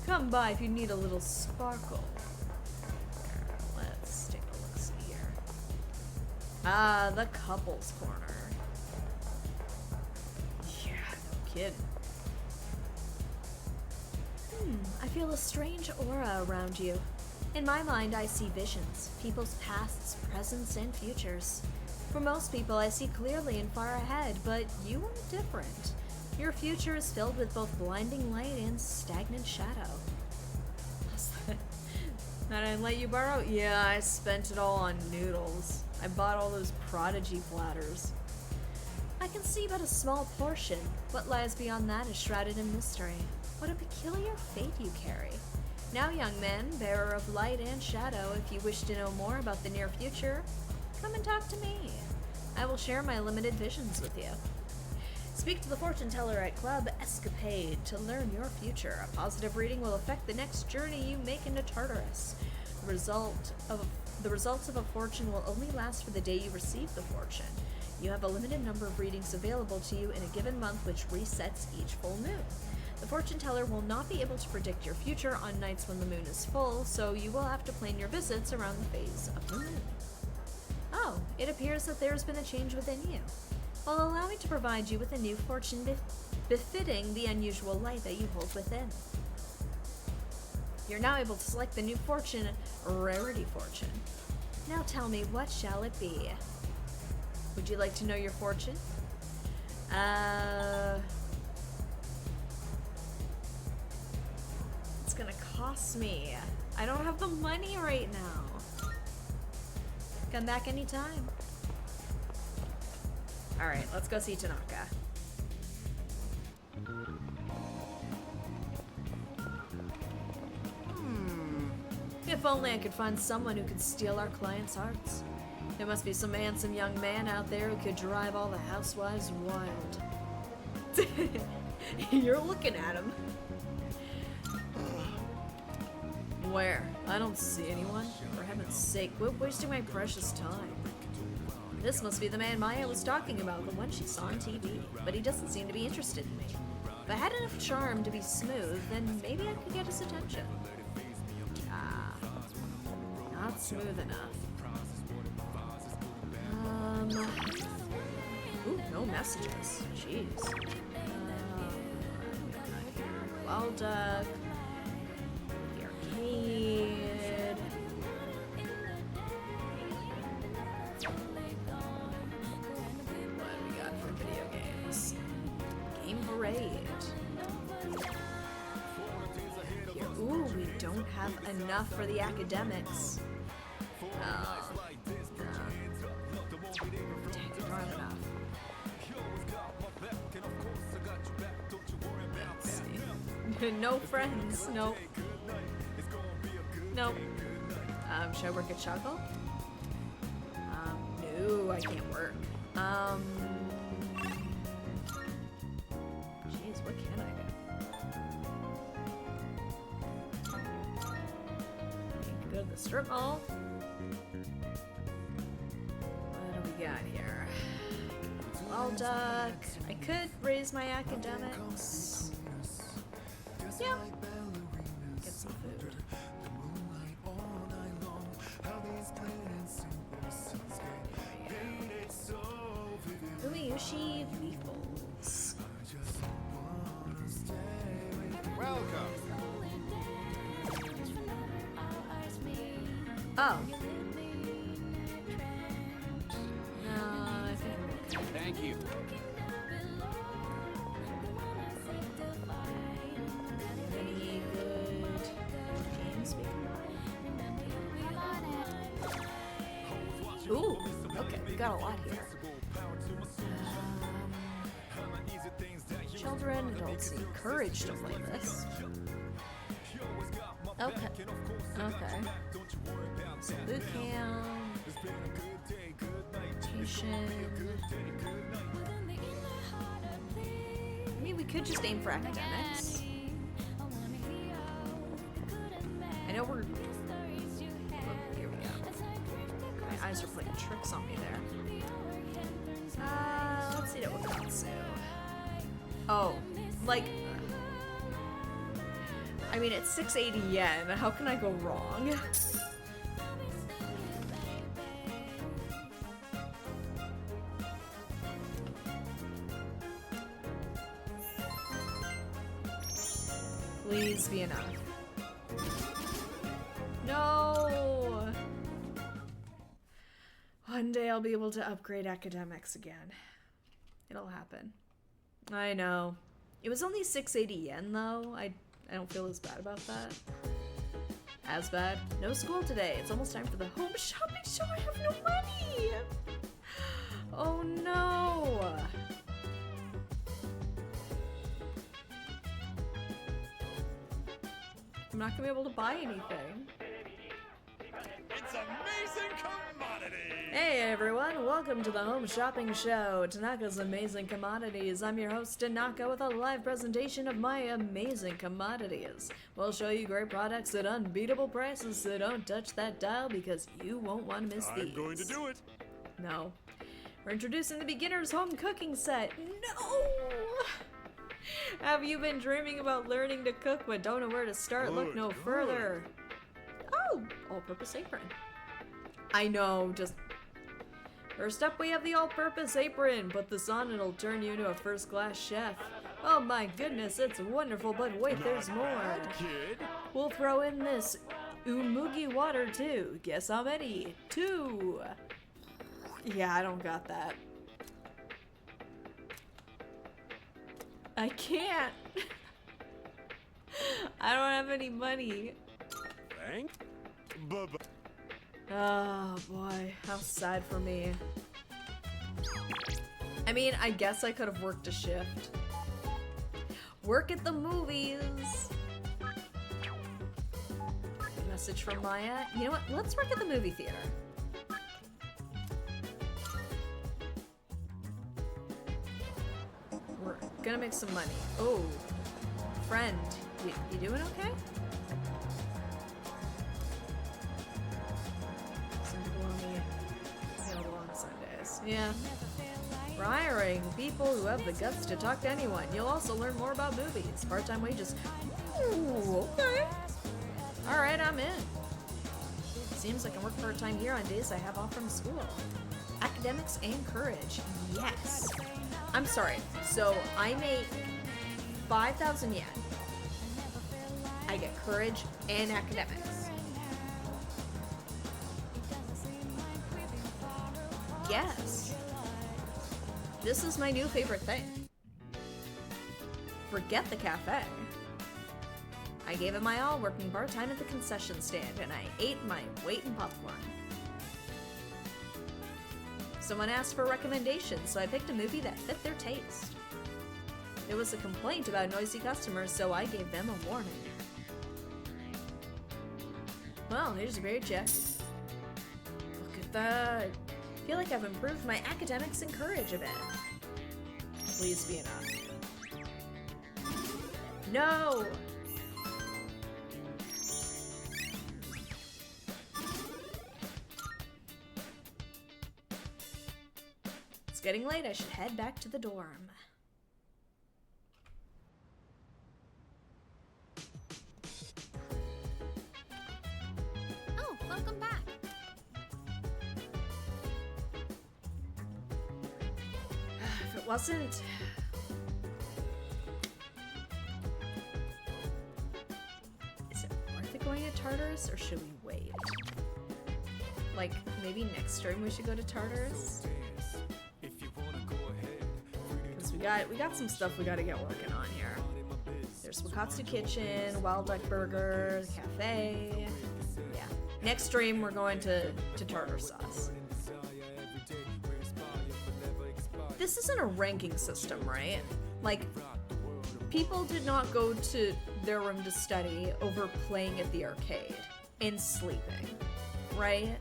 Come by if you need a little sparkle. Let's take a look here. Ah, the couples corner. Yeah, no kidding. I feel a strange aura around you. In my mind, I see visions, people's pasts, presents, and futures. For most people, I see clearly and far ahead, but you are different. Your future is filled with both blinding light and stagnant shadow. That I let you borrow? Yeah, I spent it all on noodles. I bought all those prodigy platters. I can see but a small portion. What lies beyond that is shrouded in mystery. What a peculiar fate you carry. Now, young man, bearer of light and shadow, if you wish to know more about the near future, come and talk to me. I will share my limited visions with you. Speak to the fortune teller at Club Escapade to learn your future. A positive reading will affect the next journey you make into Tartarus. The results of a fortune will only last for the day you receive the fortune. You have a limited number of readings available to you in a given month, which resets each full moon. The fortune teller will not be able to predict your future on nights when the moon is full, so you will have to plan your visits around the phase of the moon. Oh, it appears that there has been a change within you. Well, allow me to provide you with a new fortune befitting the unusual light that you hold within. You're now able to select the new fortune, Rarity Fortune. Now tell me, what shall it be? Would you like to know your fortune? It's gonna cost me. I don't have the money right now. Come back anytime. Alright, let's go see Tanaka. If only I could find someone who could steal our clients' hearts. There must be some handsome young man out there who could drive all the housewives wild. You're looking at him. Where? I don't see anyone. For heaven's sake, quit wasting my precious time. This must be the man Maya was talking about, the one she saw on TV. But he doesn't seem to be interested in me. If I had enough charm to be smooth, then maybe I could get his attention. Ah, not smooth enough. Ooh, no messages. Jeez. Well, Duck. The arcade. What do we got for video games? Game Parade. Here. Ooh, we don't have enough for the academics. Dang, not enough. Let's see. No friends. Nope. Nope. Should I work at Chuckle? No, I can't work. Jeez, what can I do? I can go to the strip mall. What do we got here? Well, Duck. I could raise my academics. Yeah. Get some food. Umiyushi Beefles. Welcome. Oh. No, I think we're okay. Thank you. Any good games we can buy? Ooh, okay, we got a lot here. Children, adults need courage to play this. Okay. Okay. So boot camp. Tuition. I mean, we could just aim for academics. I know we're... Oh, here we go. My eyes are playing tricks on me there. Let's see what Wakatsu. Oh, like... I mean, it's 680 yen. How can I go wrong? Please be enough. No! One day I'll be able to upgrade academics again. It'll happen. I know. It was only 680 yen though. I don't feel as bad about that. As bad. No school today. It's almost time for the home shopping show. I have no money! Oh no! I'm not gonna be able to buy anything. It's amazing commodity! Hey everyone, welcome to the Home Shopping Show, Tanaka's Amazing Commodities. I'm your host Tanaka with a live presentation of my amazing commodities. We'll show you great products at unbeatable prices, so don't touch that dial because you won't want to miss these. I'm going to do it. No. We're introducing the beginner's home cooking set. No! Have you been dreaming about learning to cook but don't know where to start? Look no further. Oh, all-purpose apron. I know, just... First up we have the all-purpose apron. Put this on and it'll turn you into a first-class chef. Oh my goodness, it's wonderful, but wait, there's more. Bad, kid. We'll throw in this umugi water too. Guess how many? 2. Yeah, I don't got that. I can't. I don't have any money. Thank. Bye-bye. Oh boy, how sad for me. I mean, I guess I could have worked a shift. Work at the movies. Message from Maya. You know what? Let's work at the movie theater. We're gonna make some money. Oh, friend, you doing okay? Some people only available on Sundays. Yeah. We're hiring people who have the guts to talk to anyone. You'll also learn more about movies. Part-time wages. Ooh, okay. Alright, I'm in. Seems I can work part-time here on days I have off from school. Academics and courage. Yes. I'm sorry. So I make 5,000 yen. I get courage and academics. Yes. This is my new favorite thing. Forget the cafe. I gave it my all working part-time at the concession stand, and I ate my weight in popcorn. Someone asked for recommendations, so I picked a movie that fit their taste. There was a complaint about noisy customers, so I gave them a warning. Well, here's your paycheck. Look at that. I feel like I've improved my academics and courage a bit. Please be enough. No! It's getting late. I should head back to the dorm. Oh, welcome back. If it wasn't... Is it worth it going to Tartarus, or should we wait? Like, maybe next stream we should go to Tartarus? Because we got some stuff we gotta get working on here. There's Wakatsu Kitchen, Wild Duck Burger, Cafe. Yeah. Next stream we're going to Tartar Sauce. This isn't a ranking system, right? Like, people did not go to their room to study over playing at the arcade and sleeping, right?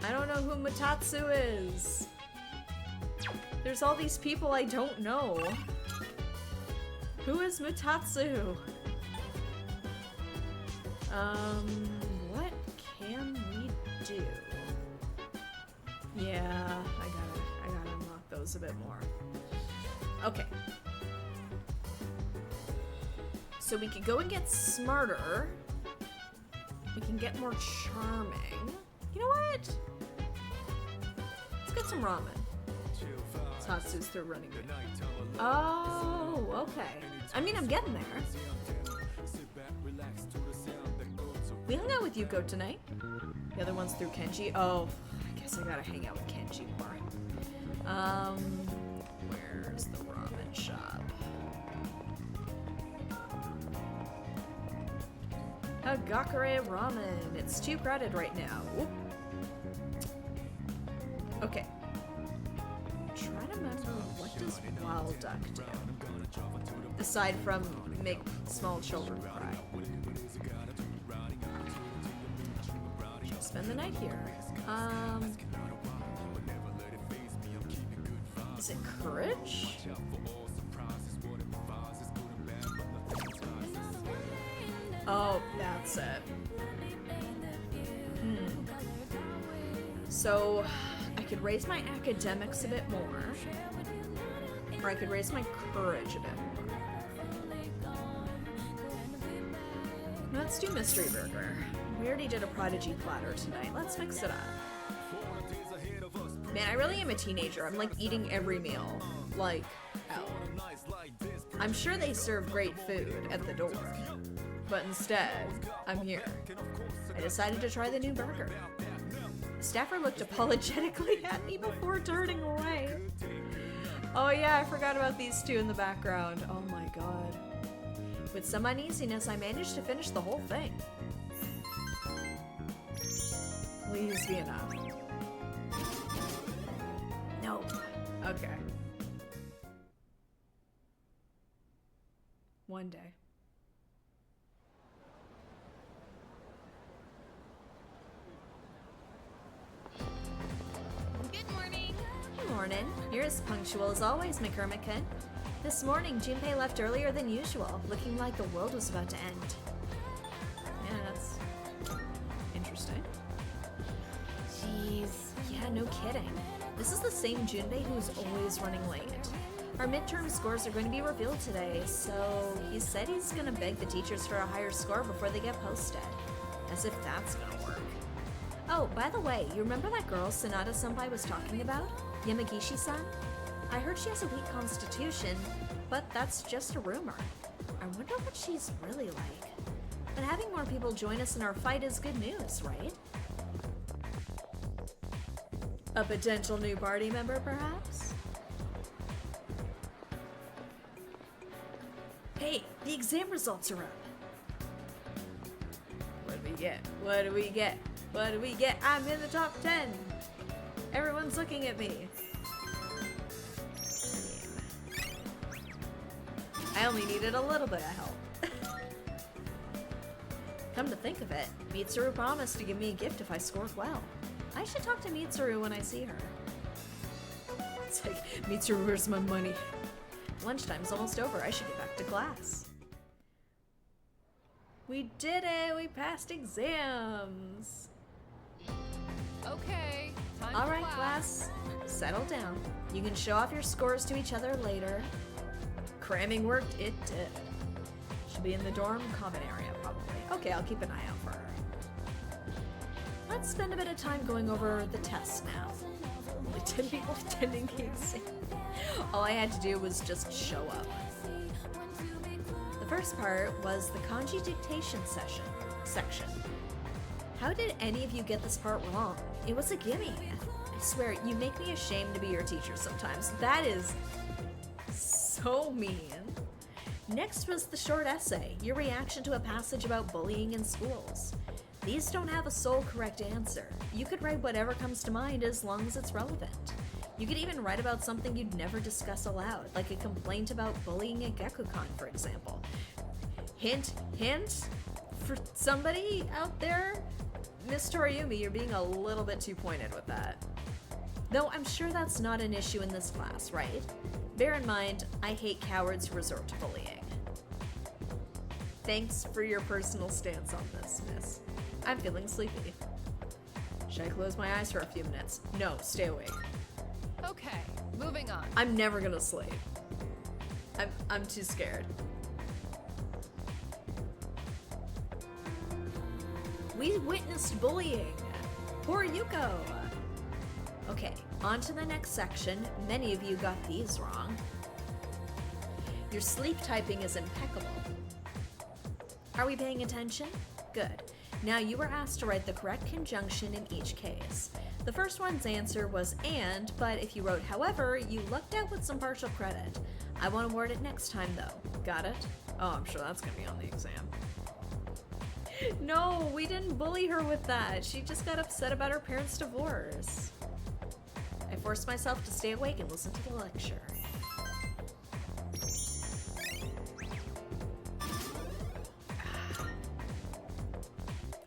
I don't know who Matatsu is. There's all these people I don't know. Who is Matatsu? What can we do? Yeah, I gotta unlock those a bit more. Okay. So we could go and get smarter. We can get more charming. You know what? Let's get some ramen. Tatsu's through running. Oh, okay. I mean, I'm getting there. We hung out with Yuko tonight. The other one's through Kenji. Oh, I guess I gotta hang out with Kenji more. Where's the ramen shop? Hagakure Ramen. It's too crowded right now. Whoop. Okay. Try to remember, what does Wild Duck do? Aside from make small children cry. She'll spend the night here. Is it courage? Oh, that's it. So, I could raise my academics a bit more, or I could raise my courage a bit more. Let's do Mystery Burger. We already did a Prodigy platter tonight. Let's mix it up. Man, I really am a teenager. I'm like eating every meal. Like, out. I'm sure they serve great food at the door. But instead, I'm here. I decided to try the new burger. The staffer looked apologetically at me before turning away. Oh yeah, I forgot about these two in the background. Oh my god. With some uneasiness, I managed to finish the whole thing. Please be enough. No. Okay. One day. Good morning. Good morning. You're as punctual as always, McCormick. This morning, Junpei left earlier than usual, looking like the world was about to end. Yeah, that's interesting. Jeez. Yeah, no kidding. This is the same Junpei who's always running late. Our midterm scores are going to be revealed today, so he said he's going to beg the teachers for a higher score before they get posted. As if that's going to work. Oh, by the way, you remember that girl Sonata-senpai was talking about? Yamagishi-san? I heard she has a weak constitution, but that's just a rumor. I wonder what she's really like. But having more people join us in our fight is good news, right? A potential new party member, perhaps? Hey, the exam results are up. What do we get? What do we get? What do we get? I'm in the top 10! Everyone's looking at me. I only needed a little bit of help. Come to think of it, Mitsuru promised to give me a gift if I scored well. I should talk to Mitsuru when I see her. It's like, Mitsuru, where's my money? Lunchtime's almost over. I should get back to class. We did it! We passed exams! Okay, time All for right, class. Settle down. You can show off your scores to each other later. Cramming worked, it did. She'll be in the dorm common area, probably. Okay, I'll keep an eye out for her. Let's spend a bit of time going over the tests now. Only 10 people attending the exam. All I had to do was just show up. The first part was the kanji dictation section. How did any of you get this part wrong? It was a gimme. I swear, you make me ashamed to be your teacher sometimes. That is so mean. Next was the short essay, your reaction to a passage about bullying in schools. These don't have a sole correct answer. You could write whatever comes to mind as long as it's relevant. You could even write about something you'd never discuss aloud, like a complaint about bullying at Gekukan, for example. Hint, hint, for somebody out there, Miss Toriumi, you're being a little bit too pointed with that. Though I'm sure that's not an issue in this class, right? Bear in mind, I hate cowards who resort to bullying. Thanks for your personal stance on this, miss. I'm feeling sleepy. Should I close my eyes for a few minutes? No, stay awake. Okay, moving on. I'm never gonna sleep. I'm too scared. We witnessed bullying. Poor Yuko. Okay, on to the next section. Many of you got these wrong. Your sleep typing is impeccable. Are we paying attention? Good. Now you were asked to write the correct conjunction in each case. The first one's answer was and, but if you wrote however, you lucked out with some partial credit. I won't award it next time though. Got it? Oh, I'm sure that's gonna be on the exam. No, we didn't bully her with that. She just got upset about her parents' divorce. I forced myself to stay awake and listen to the lecture.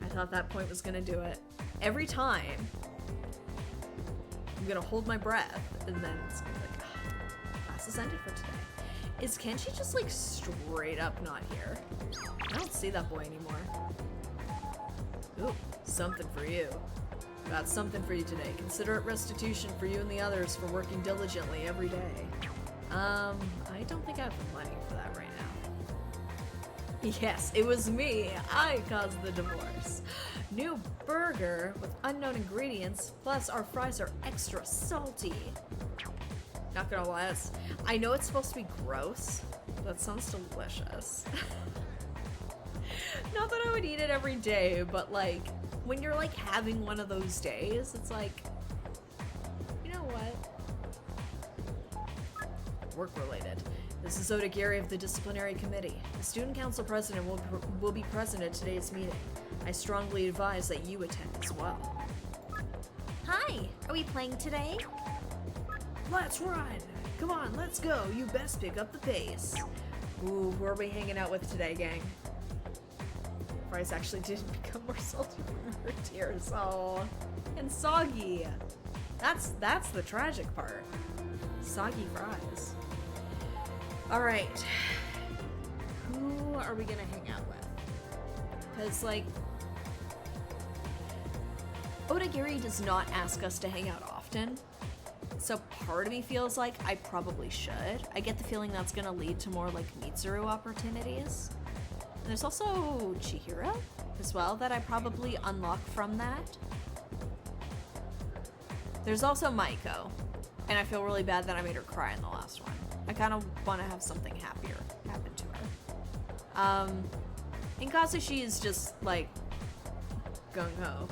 I thought that point was gonna do it. Every time, I'm gonna hold my breath, and then it's gonna be like, class is ended for today. Is Kenshi just like straight up not here? I don't see that boy anymore. Ooh, something for you. Got something for you today. Consider it restitution for you and the others for working diligently every day. I don't think I have the money for that right now. Yes, it was me. I caused the divorce. New burger with unknown ingredients, plus our fries are extra salty. Not gonna lie, I know it's supposed to be gross, but that sounds delicious. Not that I would eat it every day, but like, when you're like having one of those days, it's like, you know what? Work related. This is Odagiri of the Disciplinary Committee. The Student Council President will be present at today's meeting. I strongly advise that you attend as well. Hi, are we playing today? Let's run! Come on, let's go. You best pick up the pace. Ooh, who are we hanging out with today, gang? Fries actually didn't become more salty from her tears. Oh, and soggy. That's the tragic part. Soggy fries. All right. Who are we gonna hang out with? Because like, Odagiri does not ask us to hang out often. So part of me feels like I probably should. I get the feeling that's gonna lead to more like Mitsuru opportunities. And there's also Chihiro as well that I probably unlock from that. There's also Maiko, and I feel really bad that I made her cry in the last one. I kind of want to have something happier happen to her. And Kazushi is just like gung-ho.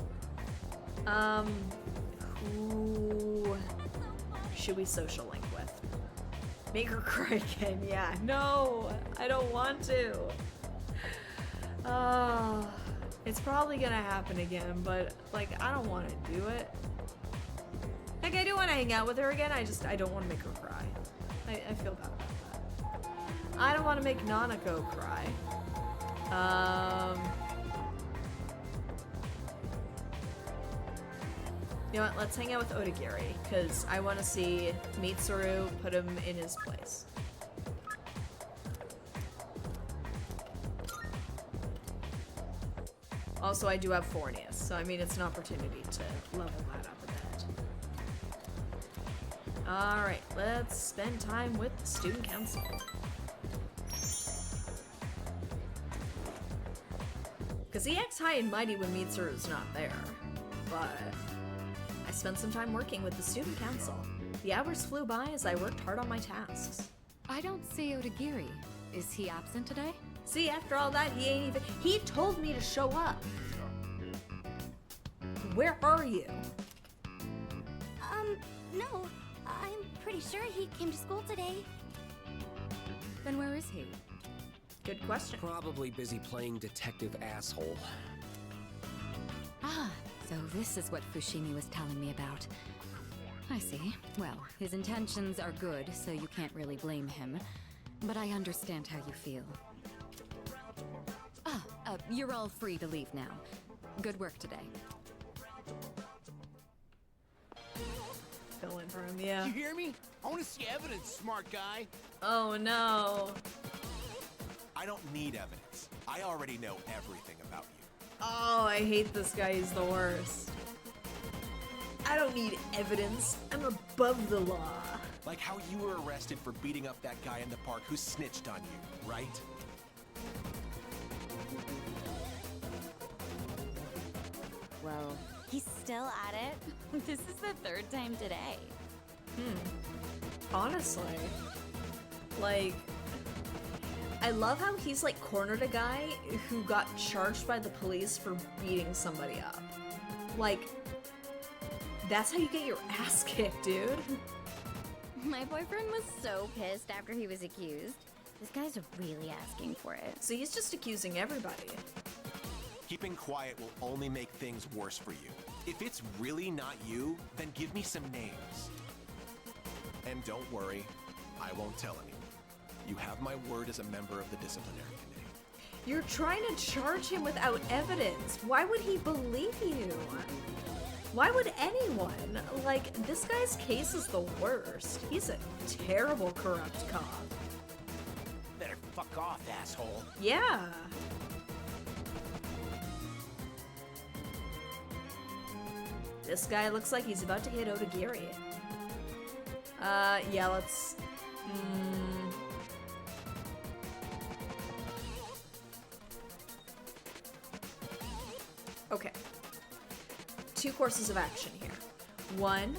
Who should we social link with? Make her cry again, yeah. No, I don't want to. It's probably gonna happen again, but like, I don't want to do it. Like, I do want to hang out with her again, I don't want to make her cry. I feel bad about that. I don't want to make Nanako cry. You know what, let's hang out with Odagiri, because I want to see Mitsuru put him in his place. Also, I do have Fornius, so I mean, it's an opportunity to level that up a bit. Alright, let's spend time with the Student Council. Because he acts high and mighty when Mitsuru's not there, but I spent some time working with the Student Council. The hours flew by as I worked hard on my tasks. I don't see Odagiri. Is he absent today? See, after all that, he told me to show up. Where are you? No, I'm pretty sure he came to school today. Then where is he? Good question. Probably busy playing detective asshole. Ah, so this is what Fushimi was telling me about. I see. Well, his intentions are good, so you can't really blame him. But I understand how you feel. You're all free to leave now. Good work today. Fill in for him, yeah. You hear me? I want to see evidence, smart guy. Oh no. I don't need evidence. I already know everything about you. Oh, I hate this guy. He's the worst. I don't need evidence. I'm above the law. Like how you were arrested for beating up that guy in the park who snitched on you, right? Uh-oh. He's still at it? This is the third time today. Honestly. Like, I love how he's like cornered a guy who got charged by the police for beating somebody up. Like, that's how you get your ass kicked, dude. My boyfriend was so pissed after he was accused. This guy's really asking for it. So he's just accusing everybody. Keeping quiet will only make things worse for you. If it's really not you, then give me some names. And don't worry, I won't tell anyone. You have my word as a member of the disciplinary committee. You're trying to charge him without evidence. Why would he believe you? Why would anyone? Like, this guy's case is the worst. He's a terrible corrupt cop. Better fuck off, asshole. Yeah. This guy looks like he's about to hit Odagiri. Yeah, let's... Okay. 2 courses of action here. 1,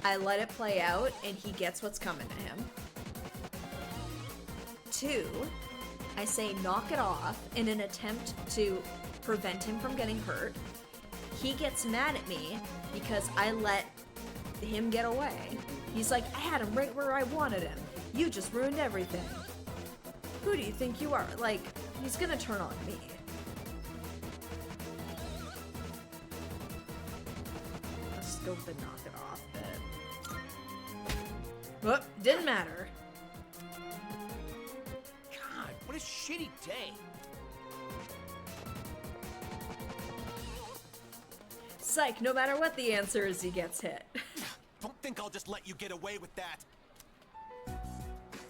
I let it play out and he gets what's coming to him. 2, I say knock it off in an attempt to prevent him from getting hurt. He gets mad at me because I let him get away. He's like, I had him right where I wanted him. You just ruined everything. Who do you think you are? Like, he's gonna turn on me. Let's go with the knock it off bit. Well, didn't matter. God, what a shitty day. Psych, no matter what the answer is, he gets hit. Don't think I'll just let you get away with that.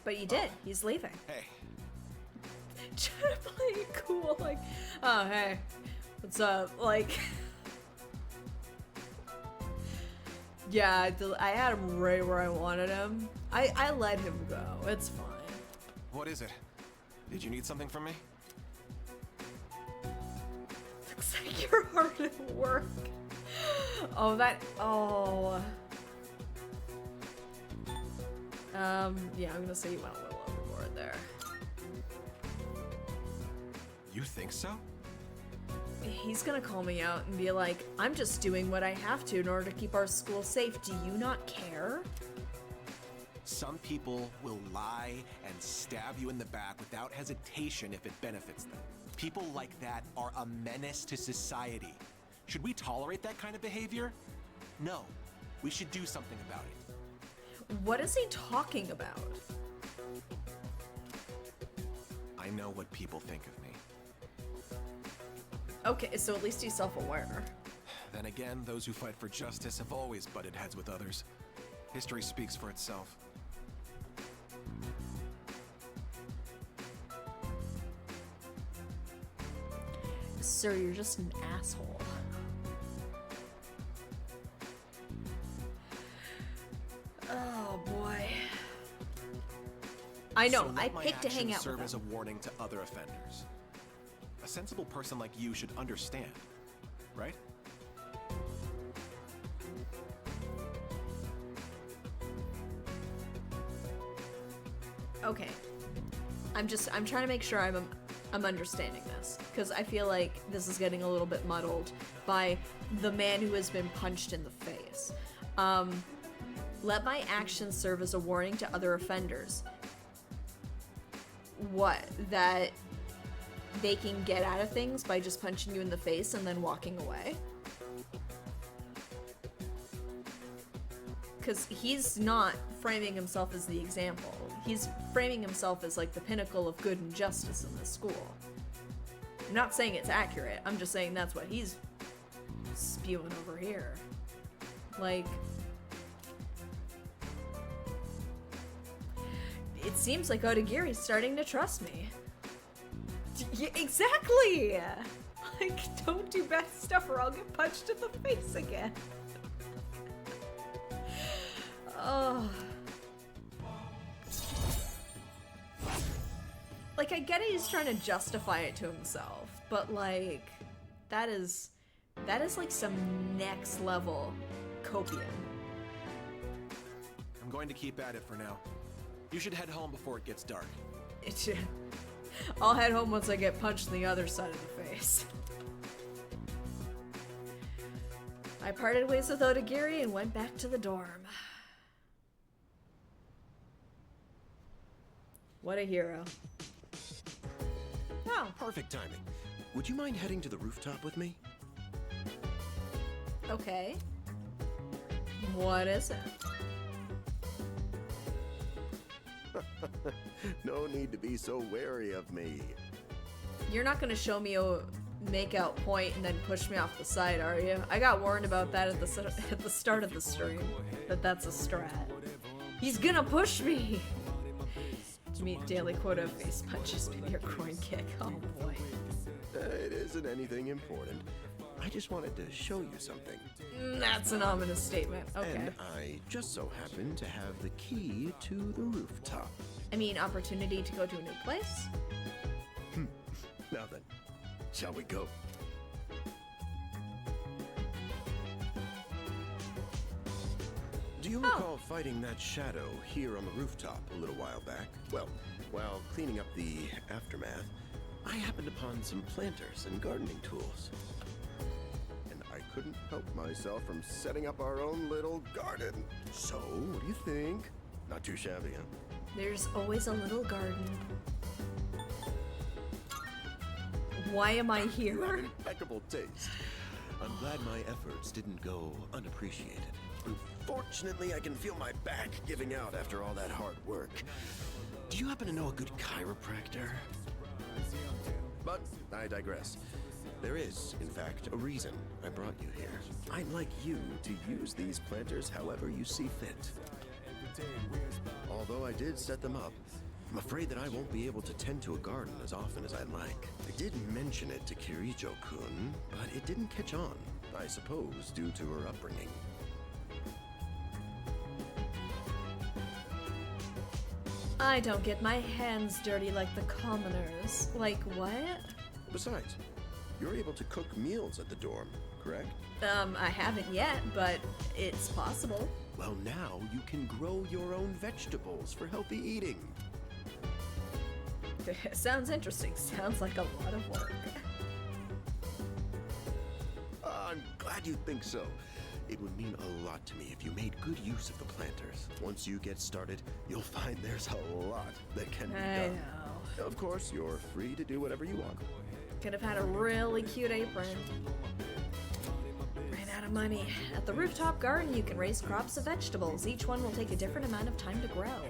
But you did. He's leaving. Hey, Trying to play it cool, like, oh, hey, what's up? Like, yeah, I had him right where I wanted him. I let him go. It's fine. what is it? Did you need something from me? Looks like you're hard at work. Oh, that, oh. Yeah, I'm gonna say you went a little overboard there. You think so? He's gonna call me out and be like, I'm just doing what I have to in order to keep our school safe. Do you not care? Some people will lie and stab you in the back without hesitation if it benefits them. People like that are a menace to society. Should we tolerate that kind of behavior? No. We should do something about it. What is he talking about? I know what people think of me. Okay, so at least he's self-aware. Then again, those who fight for justice have always butted heads with others. History speaks for itself. Sir, you're just an asshole. Oh boy. I know, So let I my picked to hang actions out serve with as a him. warning to other offenders. A sensible person like you should understand, right? Okay. I'm trying to make sure I'm understanding this, because I feel like this is getting a little bit muddled by the man who has been punched in the face. Let my actions serve as a warning to other offenders. What? That they can get out of things by just punching you in the face and then walking away? Because he's not framing himself as the example. He's framing himself as like the pinnacle of good and justice in this school. I'm not saying it's accurate. I'm just saying that's what he's spewing over here. Like, it seems like Odagiri's starting to trust me. Yeah, exactly! Like, don't do bad stuff or I'll get punched in the face again. Oh. Like, I get it, he's trying to justify it to himself, but like, that is That is like some next level copium. I'm going to keep at it for now. You should head home before it gets dark. I'll head home once I get punched in the other side of the face. I parted ways with Odagiri and went back to the dorm. What a hero. Oh. Perfect timing. Would you mind heading to the rooftop with me? Okay. What is it? No need to be so wary of me. You're not gonna show me a make-out point and then push me off the side, are you? I got warned about that at the start of the stream. That's a strat. He's gonna push me! To meet daily quota of face punches, maybe a groin kick. Oh boy. It isn't anything important. I just wanted to show you something. That's an ominous statement. Okay. And I just so happen to have the key to the rooftop. I mean, opportunity to go to a new place? Now then, shall we go? Do you recall fighting that shadow here on the rooftop a little while back? Well, while cleaning up the aftermath, I happened upon some planters and gardening tools. And I couldn't help myself from setting up our own little garden. So, what do you think? Not too shabby, huh? There's always a little garden. Why am I here? You have impeccable taste. I'm glad my efforts didn't go unappreciated. Unfortunately, I can feel my back giving out after all that hard work. Do you happen to know a good chiropractor? But I digress. There is, in fact, a reason I brought you here. I'd like you to use these planters however you see fit. Although I did set them up, I'm afraid that I won't be able to tend to a garden as often as I'd like. I did mention it to Kirijo-kun, but it didn't catch on, I suppose due to her upbringing. I don't get my hands dirty like the commoners. Like what? Besides, you're able to cook meals at the dorm, correct? I haven't yet, but it's possible. Well, now you can grow your own vegetables for healthy eating. Sounds interesting. Sounds like a lot of work. I'm glad you think so. It would mean a lot to me if you made good use of the planters. Once you get started, you'll find there's a lot that can be I done. know. Of course, you're free to do whatever you want. Could have had a really cute apron. Ran out of money. At the rooftop garden, you can raise crops of vegetables. Each one will take a different amount of time to grow.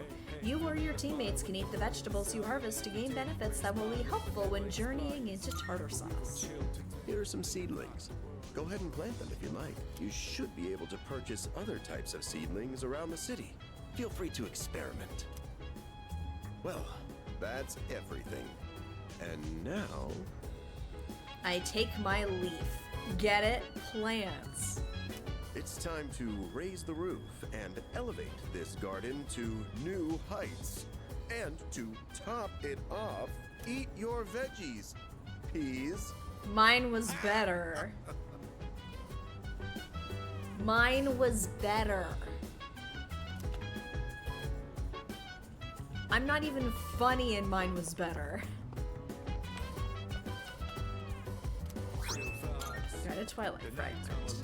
You or your teammates can eat the vegetables you harvest to gain benefits that will be helpful when journeying into tartar sauce. Here are some seedlings. Go ahead and plant them if you like. You should be able to purchase other types of seedlings around the city. Feel free to experiment. Well, that's everything. And now... I take my leaf. Get it? Plants. It's time to raise the roof and elevate this garden to new heights. And to top it off, eat your veggies. Peas. Mine was better. Mine was better. I'm not even funny and mine was better. Got a Twilight fragment.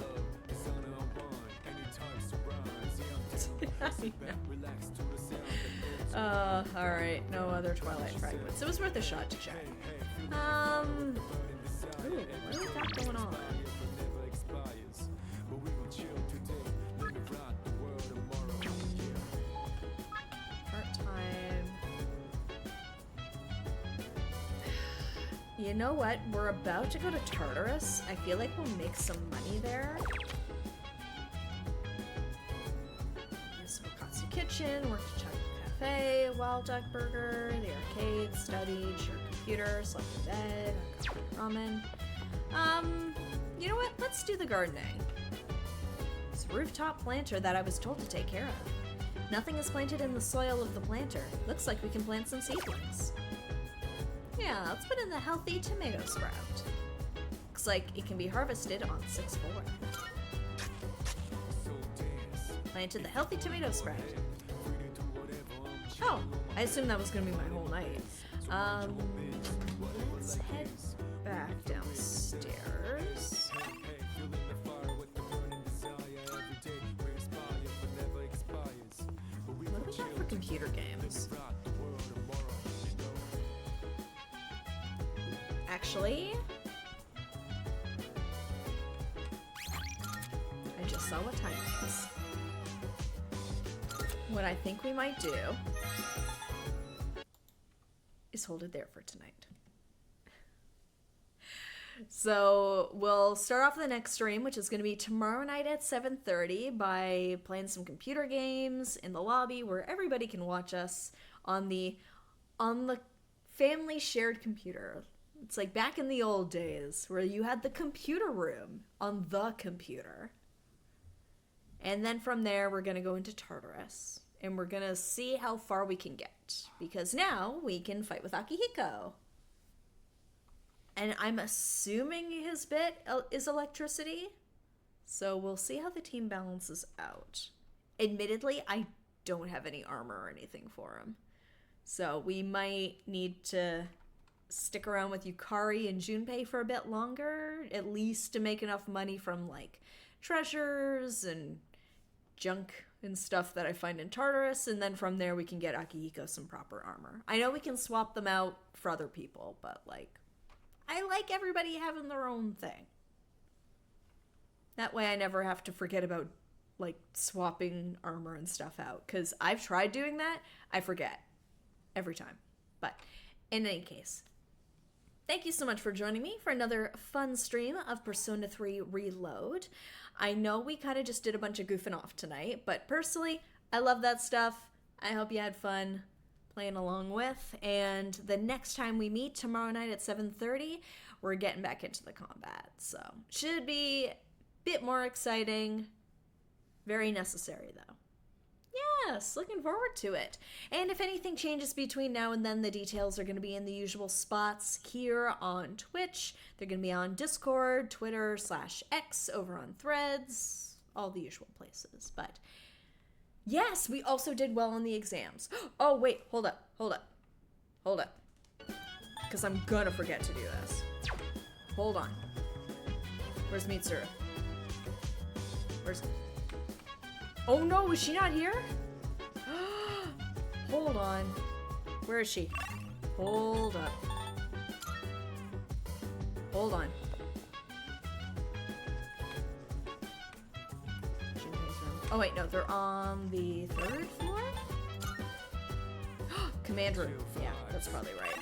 Alright, no other Twilight fragments. It was worth a shot to check. Ooh, what do we got going on? Part-time. You know what? We're about to go to Tartarus. I feel like we'll make some money there. Wakatsu Kitchen, work to Chocolate Cafe, Wild Duck Burger, the arcade, studied, share computer, slept in bed, ramen. You know what? Let's do the gardening. It's a rooftop planter that I was told to take care of. Nothing is planted in the soil of the planter. Looks like we can plant some seedlings. Yeah, let's put in the healthy tomato sprout. Looks like it can be harvested on 6-4. Planted the healthy tomato sprout. Oh, I assumed that was gonna be my whole night. Let's head back downstairs. What do we got for computer games? Actually, I just saw what time it is. What I think we might do is hold it there for tonight. So we'll start off the next stream, which is going to be tomorrow night at 7:30 by playing some computer games in the lobby where everybody can watch us on the family shared computer. It's like back in the old days where you had the computer room on the computer. And then from there, we're going to go into Tartarus. And we're going to see how far we can get. Because now we can fight with Akihiko. And I'm assuming his bit is electricity. So we'll see how the team balances out. Admittedly, I don't have any armor or anything for him. So we might need to stick around with Yukari and Junpei for a bit longer. At least to make enough money from like treasures and junk and stuff that I find in Tartarus, and then from there we can get Akihiko some proper armor. I know we can swap them out for other people, but like, I like everybody having their own thing. That way I never have to forget about like swapping armor and stuff out, because I've tried doing that, I forget every time. But in any case, thank you so much for joining me for another fun stream of Persona 3 Reload. I know we kind of just did a bunch of goofing off tonight, but personally, I love that stuff. I hope you had fun playing along with, and the next time we meet tomorrow night at 7:30, we're getting back into the combat. So, should be a bit more exciting. Very necessary, though. Yes, looking forward to it. And if anything changes between now and then, the details are going to be in the usual spots here on Twitch. They're going to be on Discord, Twitter /X, over on Threads, all the usual places. But yes, we also did well on the exams. Oh, wait, hold up. Because I'm going to forget to do this. Hold on. Where's Mitsuru? Oh no, is she not here? Hold on. Where is she? Hold up. Hold on. Oh wait, no, they're on the 3rd floor? Command room. Yeah, that's probably right.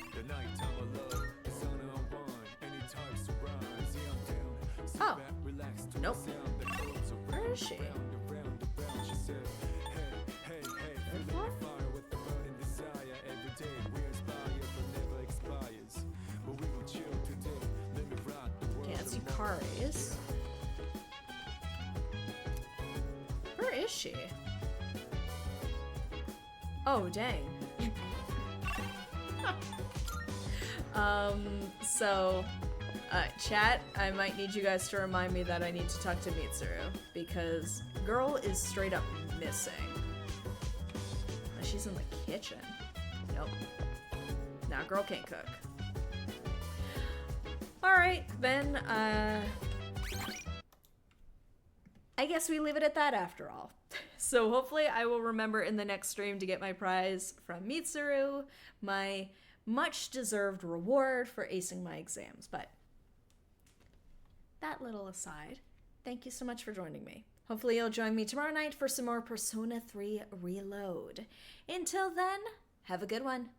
Oh. Nope. Where is she? Okay, that's Yukari's. Where is she? Oh, dang. Chat, I might need you guys to remind me that I need to talk to Mitsuru, because girl is straight up missing. She's in the kitchen. Nope. Nah, girl can't cook. Alright, then, I guess we leave it at that after all. So hopefully I will remember in the next stream to get my prize from Mitsuru, my much-deserved reward for acing my exams. But that little aside, thank you so much for joining me. Hopefully you'll join me tomorrow night for some more Persona 3 Reload. Until then, have a good one.